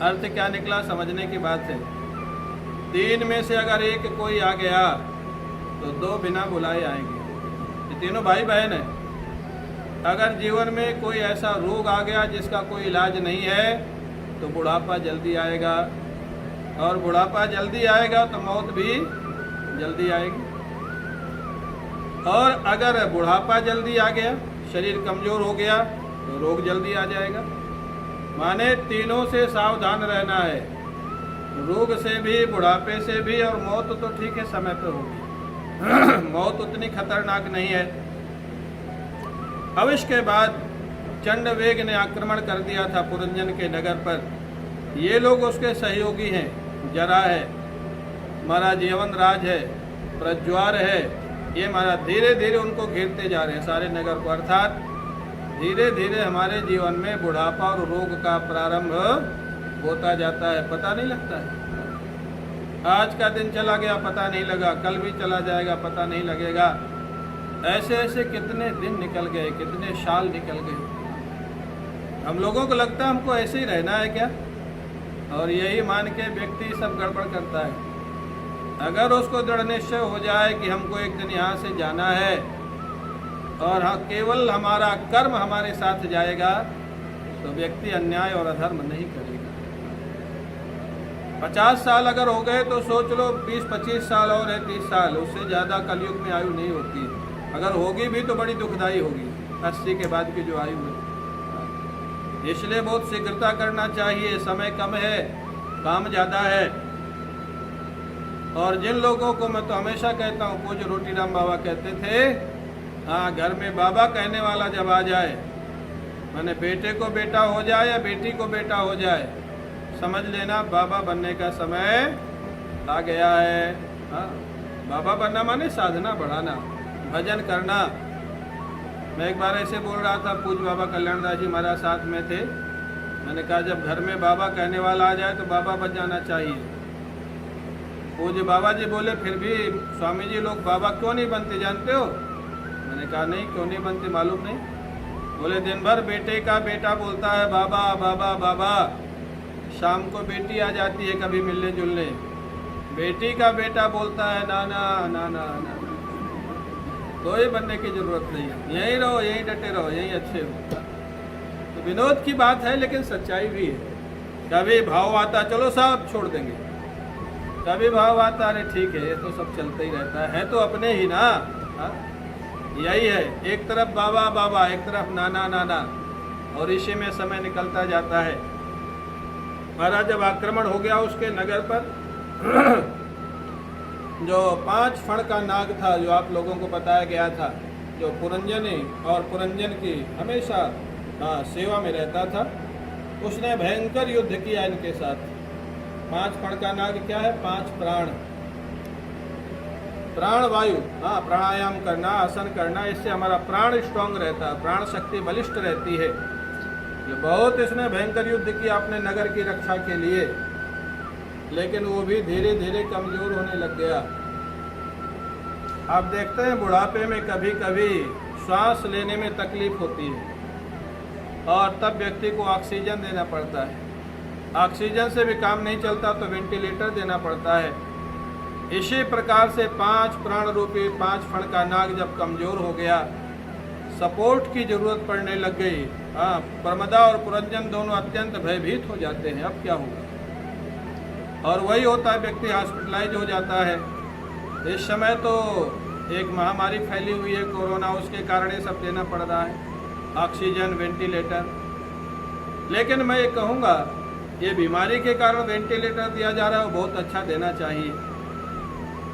अर्थ क्या निकला समझने की बात है। तीन में से अगर एक कोई आ गया तो दो बिना बुलाए आएंगे। ये तीनों भाई बहन है। अगर जीवन में कोई ऐसा रोग आ गया जिसका कोई इलाज नहीं है तो बुढ़ापा जल्दी आएगा, और बुढ़ापा जल्दी आएगा तो मौत भी जल्दी आएगी। और अगर बुढ़ापा जल्दी आ गया, शरीर कमज़ोर हो गया तो रोग जल्दी आ जाएगा। माने तीनों से सावधान रहना है, रोग से भी, बुढ़ापे से भी, और मौत तो ठीक है समय पे होगी मौत उतनी खतरनाक नहीं है। अब इसके बाद चंडवेग ने आक्रमण कर दिया था पुरंजन के नगर पर। ये लोग उसके सहयोगी हैं। जरा है, महाराज यवन राज है, प्रज्वार है, ये महाराज धीरे धीरे उनको घेरते जा रहे हैं सारे नगर को। अर्थात धीरे धीरे हमारे जीवन में बुढ़ापा और रोग का प्रारंभ होता जाता है, पता नहीं लगता है। आज का दिन चला गया पता नहीं लगा, कल भी चला जाएगा पता नहीं लगेगा। ऐसे ऐसे कितने दिन निकल गए, कितने साल निकल गए। हम लोगों को लगता है हमको ऐसे ही रहना है क्या, और यही मान के व्यक्ति सब गड़बड़ करता है। अगर उसको दृढ़ निश्चय हो जाए कि हमको एक दिन यहाँ से जाना है और हाँ केवल हमारा कर्म हमारे साथ जाएगा, तो व्यक्ति अन्याय और अधर्म नहीं करेगा। 50 साल अगर हो गए तो सोच लो 20-25 साल और है, 30 साल, उससे ज़्यादा कलयुग में आयु नहीं होती। अगर होगी भी तो बड़ी दुखदायी होगी 80 के बाद की जो आयु है। इसलिए बहुत शीघ्रता करना चाहिए, समय कम है, काम ज़्यादा है। और जिन लोगों को मैं तो हमेशा कहता हूँ, पूज्य रोटीराम बाबा कहते थे, हाँ, घर में बाबा कहने वाला जब आ जाए, माने बेटे को बेटा हो जाए या बेटी को बेटा हो जाए, समझ लेना बाबा बनने का समय आ गया है। हाँ, बाबा बनना माने साधना बढ़ाना, भजन करना। मैं एक बार ऐसे बोल रहा था, पूज्य बाबा कल्याणदास जी महाराज साथ में थे। मैंने कहा जब घर में बाबा कहने वाला आ जाए तो बाबा बन जाना चाहिए। पूज्य बाबा जी बोले फिर भी स्वामी जी लोग बाबा क्यों नहीं बनते जानते हो? मैंने कहा नहीं, क्यों नहीं बनते मालूम नहीं। बोले दिन भर बेटे का बेटा बोलता है बाबा बाबा बाबा, शाम को बेटी आ जाती है कभी मिलने जुलने, बेटी का बेटा बोलता है नाना नाना नाना। कोई बनने की जरूरत नहीं है, यहीं रहो, यहीं डटे रहो, यहीं अच्छे हो। तो विनोद की बात है लेकिन सच्चाई भी है। कभी भाव आता चलो साहब छोड़ देंगे, कभी भाव आता अरे ठीक है, ये तो सब चलता ही रहता है तो अपने ही ना। हा? यही है, एक तरफ बाबा बाबा, एक तरफ नाना नाना, और इसी में समय निकलता जाता है। महाराज जब आक्रमण हो गया उसके नगर पर जो 5 फण का नाग था, जो आप लोगों को बताया गया था, जो पुरंजनी और पुरंजन की हमेशा सेवा में रहता था, उसने भयंकर युद्ध किया इनके साथ। 5 फण का नाग क्या है? 5 प्राण, प्राण वायु। हाँ, प्राणायाम करना, आसन करना, इससे हमारा प्राण स्ट्रांग रहता है, प्राण शक्ति बलिष्ठ रहती है। ये बहुत इसने भयंकर युद्ध किया अपने नगर की रक्षा के लिए, लेकिन वो भी धीरे धीरे कमजोर होने लग गया। आप देखते हैं बुढ़ापे में कभी कभी श्वास लेने में तकलीफ होती है और तब व्यक्ति को ऑक्सीजन देना पड़ता है। ऑक्सीजन से भी काम नहीं चलता तो वेंटिलेटर देना पड़ता है। इसी प्रकार से 5 प्राण रूपी 5 फण का नाग जब कमजोर हो गया, सपोर्ट की जरूरत पड़ने लग गई। हाँ, प्रमदा और पुरंजन दोनों अत्यंत भयभीत हो जाते हैं, अब क्या होगा। और वही होता है, व्यक्ति हॉस्पिटलाइज हो जाता है। इस समय तो एक महामारी फैली हुई है कोरोना, उसके कारण ये सब देना पड़ रहा है, ऑक्सीजन, वेंटिलेटर। लेकिन मैं ये कहूँगा, ये बीमारी के कारण वेंटिलेटर दिया जा रहा है, वो बहुत अच्छा देना चाहिए।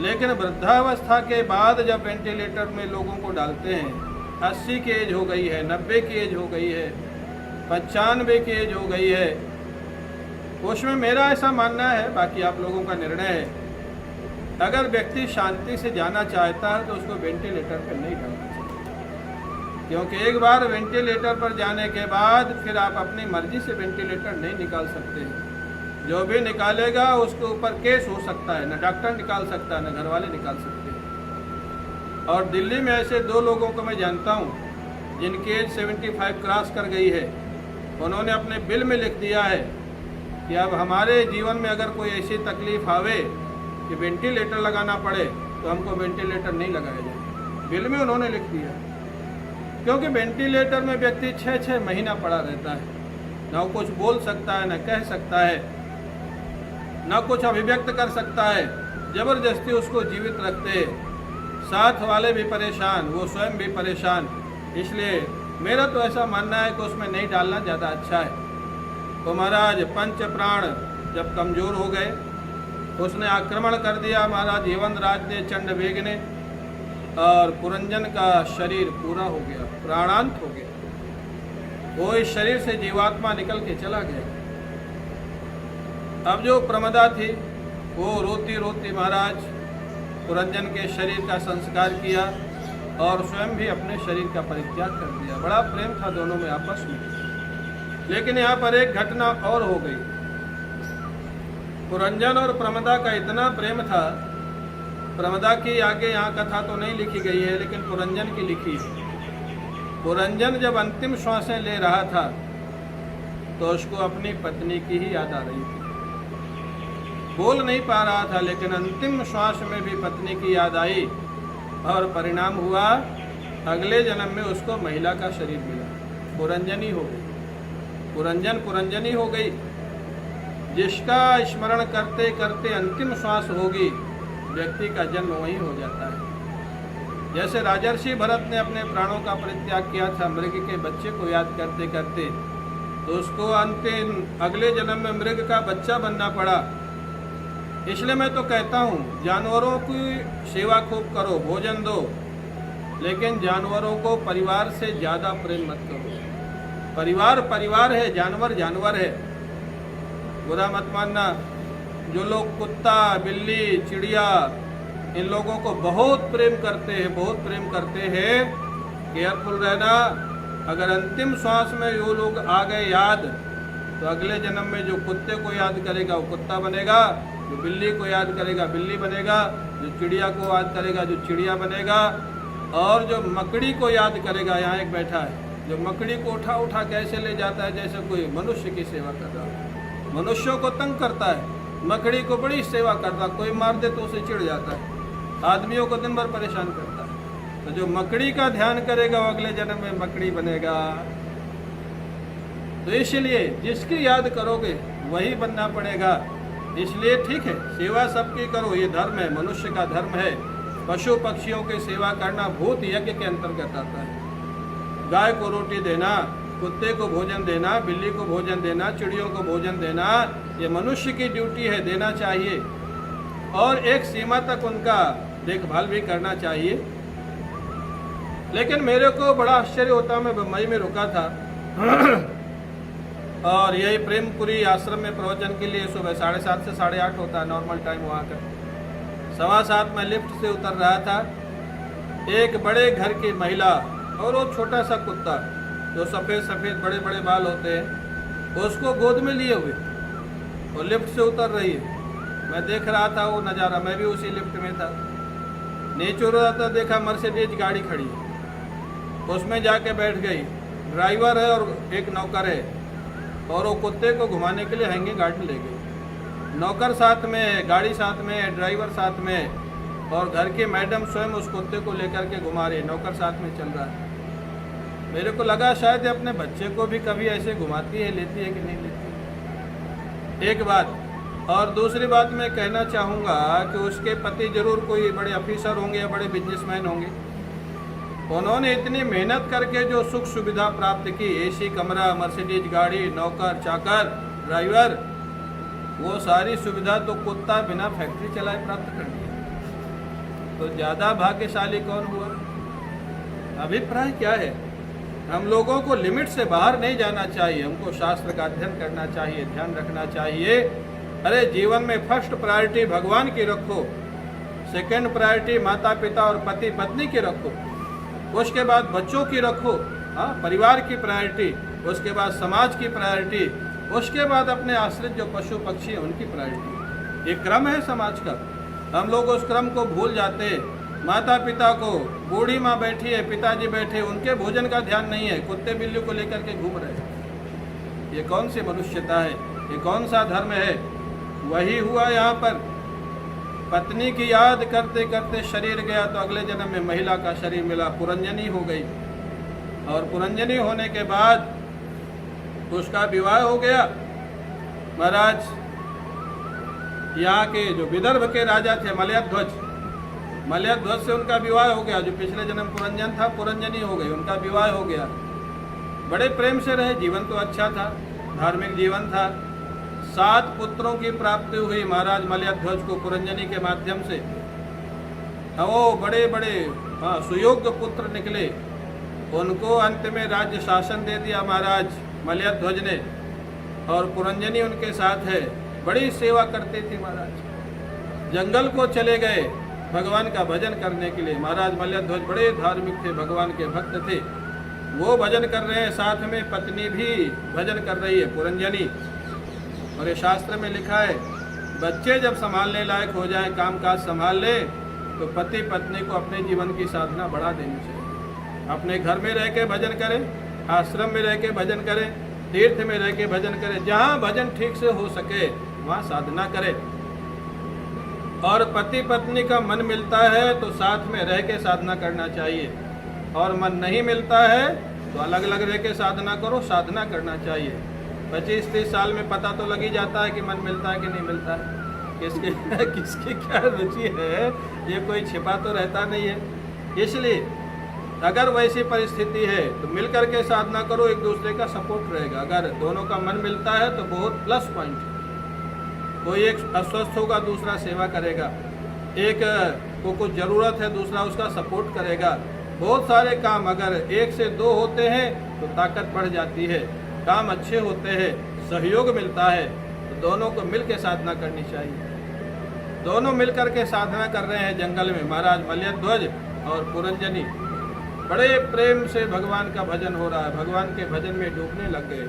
लेकिन वृद्धावस्था के बाद जब वेंटिलेटर में लोगों को डालते हैं, 80 की एज हो गई है, 90 की एज हो गई है, 95 की एज हो गई है, उसमें मेरा ऐसा मानना है, बाकी आप लोगों का निर्णय है, अगर व्यक्ति शांति से जाना चाहता है तो उसको वेंटिलेटर पर नहीं डालना चाहिए। क्योंकि एक बार वेंटिलेटर पर जाने के बाद फिर आप अपनी मर्जी से वेंटिलेटर नहीं निकाल सकते हैं। जो भी निकालेगा उसके ऊपर केस हो सकता है, न डॉक्टर निकाल सकता है, न घर वाले निकाल सकते हैं। और दिल्ली में ऐसे 2 लोगों को मैं जानता हूँ जिनकी एज 75 क्रॉस कर गई है। उन्होंने अपने बिल में लिख दिया है कि अब हमारे जीवन में अगर कोई ऐसी तकलीफ आवे कि वेंटिलेटर लगाना पड़े तो हमको वेंटिलेटर नहीं लगाया जाए। बिल में उन्होंने लिख दिया, क्योंकि वेंटिलेटर में व्यक्ति 6-6 महीना पड़ा रहता है, ना वो कुछ बोल सकता है, ना कह सकता है, ना कुछ अभिव्यक्त कर सकता है। जबरदस्ती उसको जीवित रखते हैं, साथ वाले भी परेशान, वो स्वयं भी परेशान। इसलिए मेरा तो ऐसा मानना है कि उसमें नहीं डालना ज़्यादा अच्छा है। तो महाराज पंच प्राण जब कमज़ोर हो गए, उसने आक्रमण कर दिया महाराज यवनराज ने, चंडवेग ने, और पुरंजन का शरीर पूरा हो गया, प्राणांत हो गया। वो इस शरीर से जीवात्मा निकल के चला गया। अब जो प्रमदा थी वो रोती रोती महाराज पुरंजन के शरीर का संस्कार किया और स्वयं भी अपने शरीर का परित्याग कर दिया। बड़ा प्रेम था दोनों में आपस में। लेकिन यहाँ पर एक घटना और हो गई। पुरंजन और प्रमदा का इतना प्रेम था, प्रमदा की आगे यहाँ कथा तो नहीं लिखी गई है, लेकिन पुरंजन की लिखी है। पुरंजन जब अंतिम श्वासें ले रहा था तो उसको अपनी पत्नी की ही याद आ रही थी। बोल नहीं पा रहा था, लेकिन अंतिम श्वास में भी पत्नी की याद आई और परिणाम हुआ अगले जन्म में उसको महिला का शरीर मिला, पुरंजनी हो गई। पुरंजन पुरंजनी हो गई। जिसका स्मरण करते करते अंतिम श्वास होगी, व्यक्ति का जन्म वहीं हो जाता है। जैसे राजर्षि भरत ने अपने प्राणों का परित्याग किया था मृग के बच्चे को याद करते करते, तो उसको अंतिम अगले जन्म में मृग का बच्चा बनना पड़ा। इसलिए मैं तो कहता हूँ जानवरों की सेवा खूब करो, भोजन दो, लेकिन जानवरों को परिवार से ज़्यादा प्रेम मत करो। परिवार परिवार है, जानवर जानवर है, बुरा मत मानना। जो लोग कुत्ता, बिल्ली, चिड़िया, इन लोगों को बहुत प्रेम करते हैं, बहुत प्रेम करते हैं, केयरफुल रहना। अगर अंतिम श्वास में वो लोग आ गए याद, तो अगले जन्म में जो कुत्ते को याद करेगा वो कुत्ता बनेगा, जो बिल्ली को याद करेगा बिल्ली बनेगा, जो चिड़िया को याद करेगा जो चिड़िया बनेगा, और जो मकड़ी को याद करेगा, यहाँ एक बैठा है, जो मकड़ी को उठा उठा कैसे ले जाता है जैसे कोई मनुष्य की सेवा कर रहा है। मनुष्यों को तंग करता है, मकड़ी को बड़ी सेवा करता है, कोई मार दे तो उसे चिढ़ जाता है, आदमियों को दिन भर परेशान करता है। तो जो मकड़ी का ध्यान करेगा वो अगले जन्म में मकड़ी बनेगा। तो इसलिए जिसकी याद करोगे वही बनना पड़ेगा। इसलिए ठीक है, सेवा सबकी करो, ये धर्म है, मनुष्य का धर्म है। पशु पक्षियों की सेवा करना भूत यज्ञ के अंतर्गत आता है। गाय को रोटी देना, कुत्ते को भोजन देना, बिल्ली को भोजन देना, चिड़ियों को भोजन देना, ये मनुष्य की ड्यूटी है, देना चाहिए। और एक सीमा तक उनका देखभाल भी करना चाहिए। लेकिन मेरे को बड़ा आश्चर्य होता, मैं बम्बई में रुका था और यही प्रेमपुरी आश्रम में प्रवचन के लिए सुबह 7:30 से 8:30 होता है नॉर्मल टाइम वहाँ का। 7:15 में लिफ्ट से उतर रहा था, एक बड़े घर की महिला और वो छोटा सा कुत्ता जो सफ़ेद सफ़ेद बड़े बड़े बाल होते हैं, उसको गोद में लिए हुए और लिफ्ट से उतर रही है। मैं देख रहा था वो नज़ारा, मैं भी उसी लिफ्ट में था। नीचे उतर रहा था, देखा मर्सिडीज गाड़ी खड़ी है, उसमें जाके बैठ गई। ड्राइवर है और एक नौकर है, और वो कुत्ते को घुमाने के लिए हैंगिंग गाड़ी ले गई। नौकर साथ में, गाड़ी साथ में, ड्राइवर साथ में, और घर की मैडम स्वयं उस कुत्ते को लेकर के घुमा रही है, नौकर साथ में चल रहा है। मेरे को लगा शायद अपने बच्चे को भी कभी ऐसे घुमाती है, लेती है कि नहीं लेती। एक बात, और दूसरी बात मैं कहना चाहूँगा कि उसके पति जरूर कोई बड़े ऑफिसर होंगे या बड़े बिजनेसमैन होंगे। उन्होंने इतनी मेहनत करके जो सुख सुविधा प्राप्त की, एसी कमरा, मर्सिडीज गाड़ी, नौकर चाकर, ड्राइवर, वो सारी सुविधा तो कुत्ता बिना फैक्ट्री चलाए प्राप्त कर लिया। तो ज़्यादा भाग्यशाली कौन हुआ? अभिप्राय क्या है? हम लोगों को लिमिट से बाहर नहीं जाना चाहिए, हमको शास्त्र का अध्ययन करना चाहिए, ध्यान रखना चाहिए। अरे जीवन में फर्स्ट प्रायोरिटी भगवान की रखो, सेकंड प्रायोरिटी माता पिता और पति पत्नी की रखो, उसके बाद बच्चों की रखो, हाँ परिवार की प्रायोरिटी, उसके बाद समाज की प्रायोरिटी, उसके बाद अपने आश्रित जो पशु पक्षी हैं उनकी प्रायोरिटी। ये क्रम है समाज का, हम लोग उस क्रम को भूल जाते। माता पिता को, बूढ़ी माँ बैठी है, पिताजी बैठे, उनके भोजन का ध्यान नहीं है, कुत्ते बिल्ली को लेकर के घूम रहे हैं। ये कौन सी मनुष्यता है? ये कौन सा धर्म है? वही हुआ यहाँ पर। पत्नी की याद करते करते शरीर गया तो अगले जन्म में महिला का शरीर मिला, पुरंजनी हो गई, और पुरंजनी होने के बाद उसका विवाह हो गया। महाराज यहाँ के जो विदर्भ के राजा थे मलयध्वज, मलयध्वज से उनका विवाह हो गया। जो पिछले जन्म पुरंजन था, पुरंजनी हो गई, उनका विवाह हो गया। बड़े प्रेम से रहे, जीवन तो अच्छा था, धार्मिक जीवन था। 7 पुत्रों की प्राप्ति हुई महाराज मलयध्वज को पुरंजनी के माध्यम से। वो बड़े बड़े सुयोग्य पुत्र निकले, उनको अंत में राज्य शासन दे दिया महाराज मलयध्वज ने, और पुरंजनी उनके साथ है। बड़ी सेवा करते थे महाराज, जंगल को चले गए भगवान का भजन करने के लिए। महाराज मलयध्वज बड़े धार्मिक थे, भगवान के भक्त थे। वो भजन कर रहे हैं, साथ में पत्नी भी भजन कर रही है पुरंजनी। और ये शास्त्र में लिखा है, बच्चे जब संभालने लायक हो जाए, काम काज संभाल ले, तो पति पत्नी को अपने जीवन की साधना बढ़ा देनी चाहिए। अपने घर में रह के भजन करें, आश्रम में रह के भजन करें, तीर्थ में रह के भजन करें, जहाँ भजन ठीक से हो सके वहाँ साधना करें। और पति पत्नी का मन मिलता है तो साथ में रह के साधना करना चाहिए, और मन नहीं मिलता है तो अलग अलग रह के साधना करो, साधना करना चाहिए। 25-30 साल में पता तो लग ही जाता है कि मन मिलता है कि नहीं मिलता है, किसके किसकी क्या रुचि है, ये कोई छिपा तो रहता नहीं है। इसलिए अगर वैसी परिस्थिति है तो मिलकर के साधना करो, एक दूसरे का सपोर्ट रहेगा। अगर दोनों का मन मिलता है तो बहुत प्लस पॉइंट है। कोई एक अस्वस्थ होगा, दूसरा सेवा करेगा, एक को कुछ ज़रूरत है, दूसरा उसका सपोर्ट करेगा। बहुत सारे काम अगर 1 से 2 होते हैं तो ताकत बढ़ जाती है, काम अच्छे होते हैं, सहयोग मिलता है। तो दोनों को मिल के साधना करनी चाहिए। दोनों मिलकर के साधना कर रहे हैं जंगल में, महाराज मल्यध्वज और पुरंजनी बड़े प्रेम से भगवान का भजन हो रहा है, भगवान के भजन में डूबने लग गए।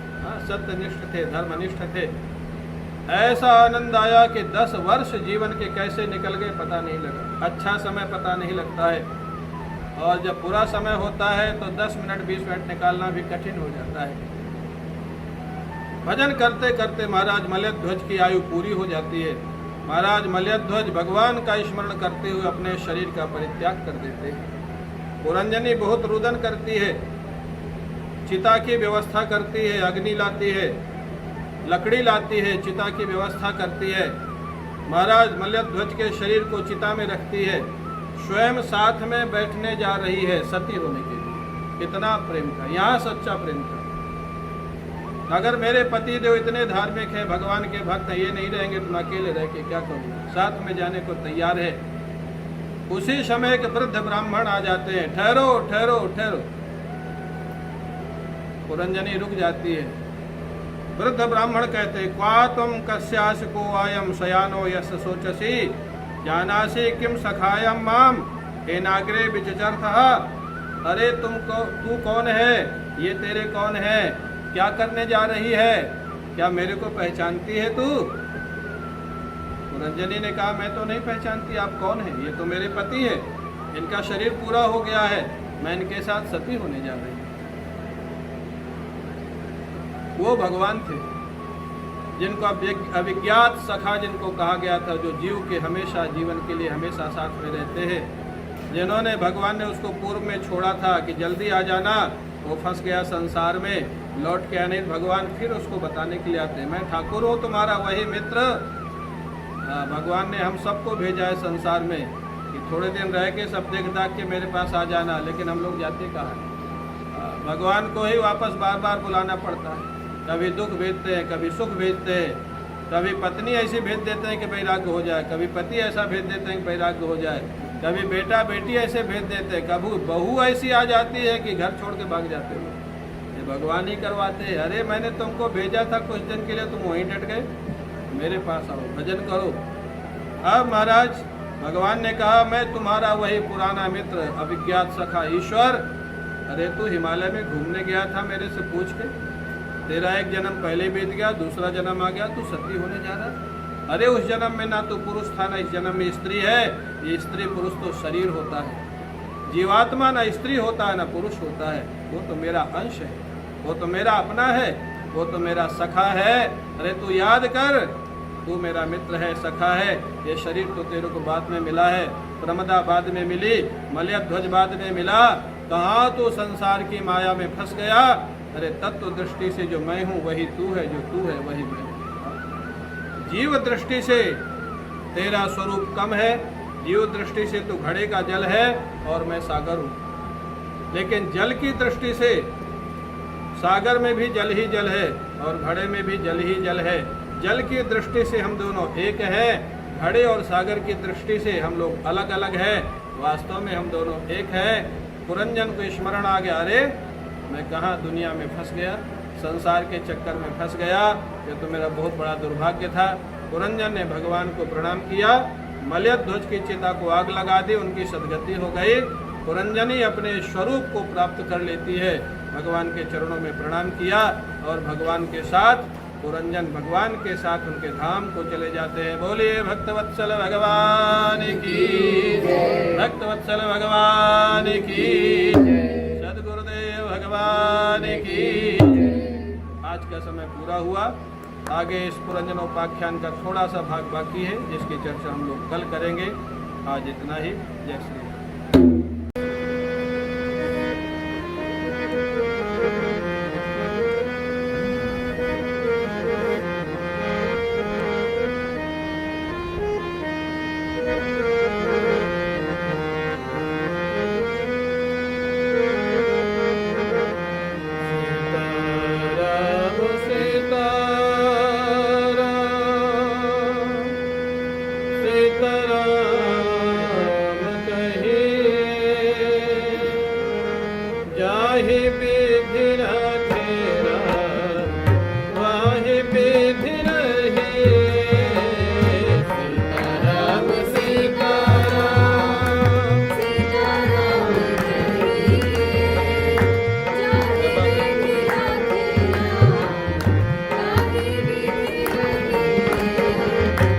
सत्यनिष्ठ थे, धर्मनिष्ठ थे। ऐसा आनंद आया कि 10 वर्ष जीवन के कैसे निकल गए पता नहीं लगा। अच्छा समय पता नहीं लगता है, और जब बुरा समय होता है तो 10 मिनट 20 मिनट निकालना भी कठिन हो जाता है। भजन करते करते महाराज मल्यध्वज की आयु पूरी हो जाती है। महाराज मल्यध्वज भगवान का स्मरण करते हुए अपने शरीर का परित्याग कर देते हैं। पुरंजनी बहुत रुदन करती है, चिता की व्यवस्था करती है, अग्नि लाती है, लकड़ी लाती है, चिता की व्यवस्था करती है। महाराज मल्यध्वज के शरीर को चिता में रखती है, स्वयं साथ में बैठने जा रही है सती होने के लिए। कितना प्रेम था, यहाँ सच्चा प्रेम था। अगर मेरे पति देव इतने धार्मिक हैं, भगवान के भक्त हैं, ये नहीं रहेंगे तो मैं अकेले रह के क्या करूँ, साथ में जाने को तैयार है। उसी समय एक वृद्ध ब्राह्मण आ जाते हैं, ठहरो ठहरो ठहरो। पुरंजनी रुक जाती है। वृद्ध ब्राह्मण कहते, क्वा तुम कस्यास को आयम शयानो यस सोचसी जानासी किम सखायम माम हे नागरे विचचरतः। अरे तू कौन है, ये तेरे कौन है, क्या करने जा रही है, क्या मेरे को पहचानती है तू? पुरंजनी ने कहा, मैं तो नहीं पहचानती, आप कौन हैं? ये तो मेरे पति है, इनका शरीर पूरा हो गया है, मैं इनके साथ सती होने जा रही हूँ। वो भगवान थे जिनको अभिज्ञात सखा जिनको कहा गया था, जो जीव के हमेशा जीवन के लिए हमेशा साथ में रहते हैं। जिन्होंने भगवान ने उसको पूर्व में छोड़ा था कि जल्दी आ जाना, वो फंस गया संसार में, लौट के आने भगवान फिर उसको बताने के लिए आते हैं, मैं ठाकुर हूँ तुम्हारा वही मित्र। भगवान ने हम सबको भेजा है संसार में कि थोड़े दिन रह के सब देख दाख के मेरे पास आ जाना, लेकिन हम लोग जाते कहाँ हैं? भगवान को ही वापस बार बार बुलाना पड़ता है। कभी दुख भेजते हैं, कभी सुख भेजते हैं, कभी पत्नी ऐसी भेज देते हैं कि वैराग्य हो जाए, कभी पति ऐसा भेज देते हैं कि वैराग्य हो जाए, कभी बेटा बेटी ऐसे भेज देते हैं, कभी बहू ऐसी आ जाती है कि घर छोड़ के भाग जाते हो। ये भगवान ही करवाते हैं। अरे मैंने तुमको भेजा था कुछ दिन के लिए, तुम वहीं डट गए, मेरे पास आओ, भजन करो। अब महाराज भगवान ने कहा, मैं तुम्हारा वही पुराना मित्र अभिज्ञात सखा ईश्वर। अरे तू हिमालय में घूमने गया था, मेरे से पूछ के, तेरा एक जन्म पहले बीत गया, दूसरा जन्म आ गया, तू सती होने जा रहा। अरे उस जन्म में ना तो पुरुष था, ना इस जन्म में स्त्री है। ये स्त्री पुरुष तो शरीर होता है, जीवात्मा ना स्त्री होता है ना पुरुष होता है। वो तो मेरा अंश है, वो तो मेरा अपना है, वो तो मेरा सखा है। अरे तू याद कर, तू मेरा मित्र है, सखा है। ये शरीर तो तेरे को बाद में मिला है, प्रमदा बाद में मिली, मल्यध्वज बाद में मिला। कहाँ तू संसार की माया में फंस गया? अरे तत्व दृष्टि से जो मैं हूँ वही तू है, जो तू है वही मैं हूँ। जीव दृष्टि से तेरा स्वरूप कम है, जीव दृष्टि से तू घड़े का जल है और मैं सागर हूँ। लेकिन जल की दृष्टि से सागर में भी जल ही जल है और घड़े में भी जल ही जल है। जल की दृष्टि से हम दोनों एक हैं, घड़े और सागर की दृष्टि से हम लोग अलग अलग हैं। वास्तव में हम दोनों एक हैं। पुरंजन को स्मरण आ गया, अरे मैं कहाँ दुनिया में फंस गया, संसार के चक्कर में फंस गया, ये तो मेरा बहुत बड़ा दुर्भाग्य था। पुरंजन ने भगवान को प्रणाम किया, मल्यध्वज की चिता को आग लगा दी, उनकी सदगति हो गई। पुरंजनी अपने स्वरूप को प्राप्त कर लेती है, भगवान के चरणों में प्रणाम किया और भगवान के साथ पुरंजन भगवान के साथ उनके धाम को चले जाते हैं। बोलिए भक्तवत्सल भगवान की, भक्तवत्सल भगवान की, सद्गुरुदेव भगवान की। आज का समय पूरा हुआ, आगे इस पुरंजनोपाख्यान का थोड़ा सा भाग बाकी है, जिसकी चर्चा हम लोग कल करेंगे। आज इतना ही। जय श्री राम। विधि रखेरा वाहि विधि रही सीताराम सीताराम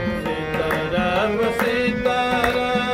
सीताराम सीताराम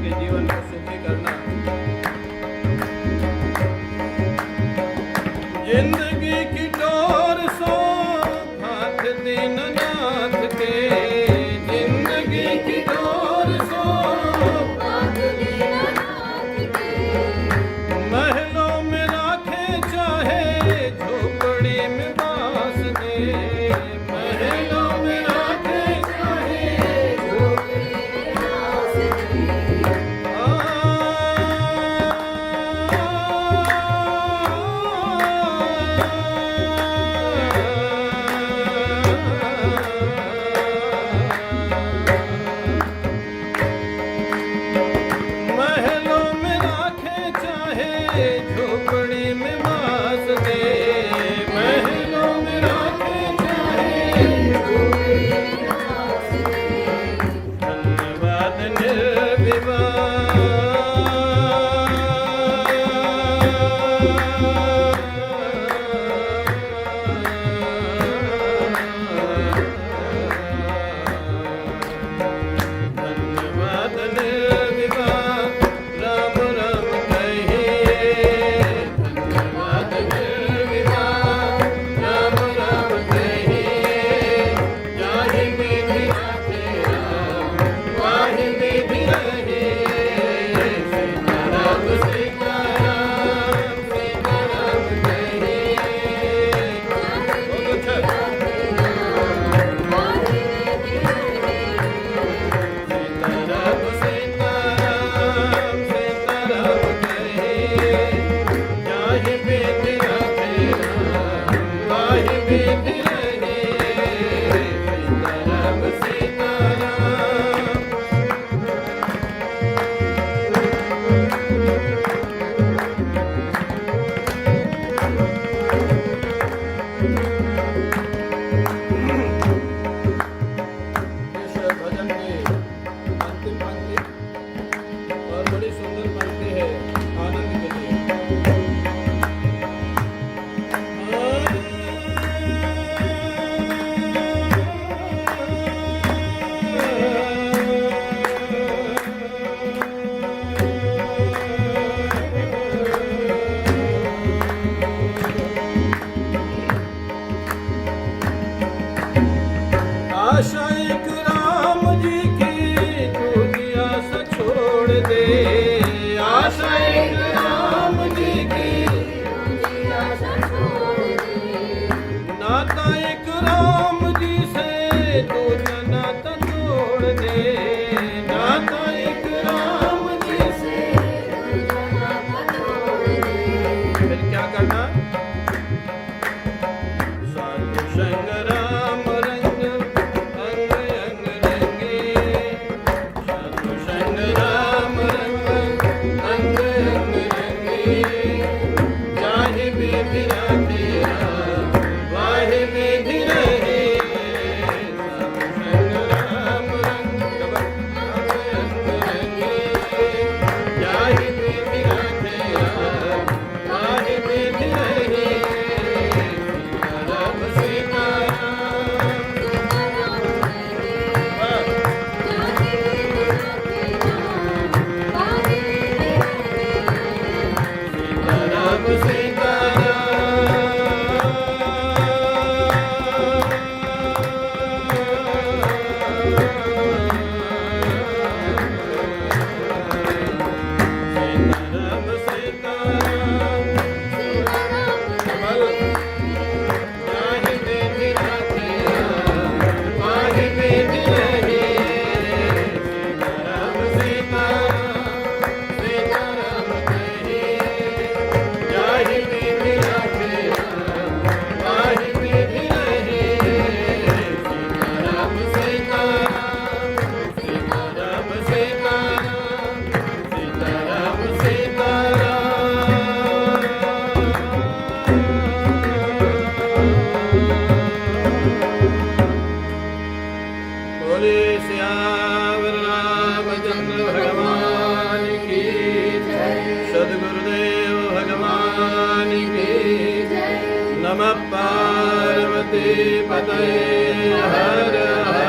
सबके जीवन को सुखी करना। जिंदगी की डोर सो हाथ दीननाथ के, जिंदगी की डोर सो हाथ दीननाथ के। महलों में राखे चाहे झोपड़ी में बास दे, महलों में राखे चाहे झोपड़ी में बास दे। महलों में राखे चाहे झोपड़ी में बास दे, महलों में राखे चाहे झोपड़ी में बास दे। धन्यवाद निर्विवाद, राम राम कहिए। धन्यवाद निर्विवाद, राम राम कहिए। जाहि विधि राखे राम, वाहि विधि रहे। सीताराम सीताराम सीताराम कहिए। बहुत अच्छा। सीताराम सीताराम सीताराम कहिए। जाहि विधि राखे राम, वाहि विधि रहे। सीताराम सीताराम। इस भजन की अंतिम पंक्ति और बड़ी सुंदर पंक्ति है आनंद के लिए। आशा एक राम जी की दूजी आशा छोड़ दे, आशा एक राम जी की दूजी आशा छोड़ दे। नाता एक राम जी से दूजा नाता तोड़ दे, नाता एक राम जी से दूजा नाता तोड़ दे। फिर क्या करना? साधु संग राम रंग अंग अंग रंगे, साधु संग राम रंग अंग अंग रंगे। जाहि विधि राखे राम, वाहि विधि रहे। साधु संग राम रंग अंग अंग रंगे। जाहि विधि राखे राम, वाहि विधि रहे। सीताराम सीताराम। सीताराम सीताराम। जाहि विधि राखे राम, वाहि विधि रहे। सीताराम सीताराम सीताराम कहिए। जाहि विधि राखे राम, वाहि विधि रहे। सीताराम सीताराम सीताराम सीताराम सीताराम सीताराम। बोले श्याम रामचंद्र भगवान की जय। सद्गुरुदेव भगवान की जय। नमः पार्वती पतये हर हर।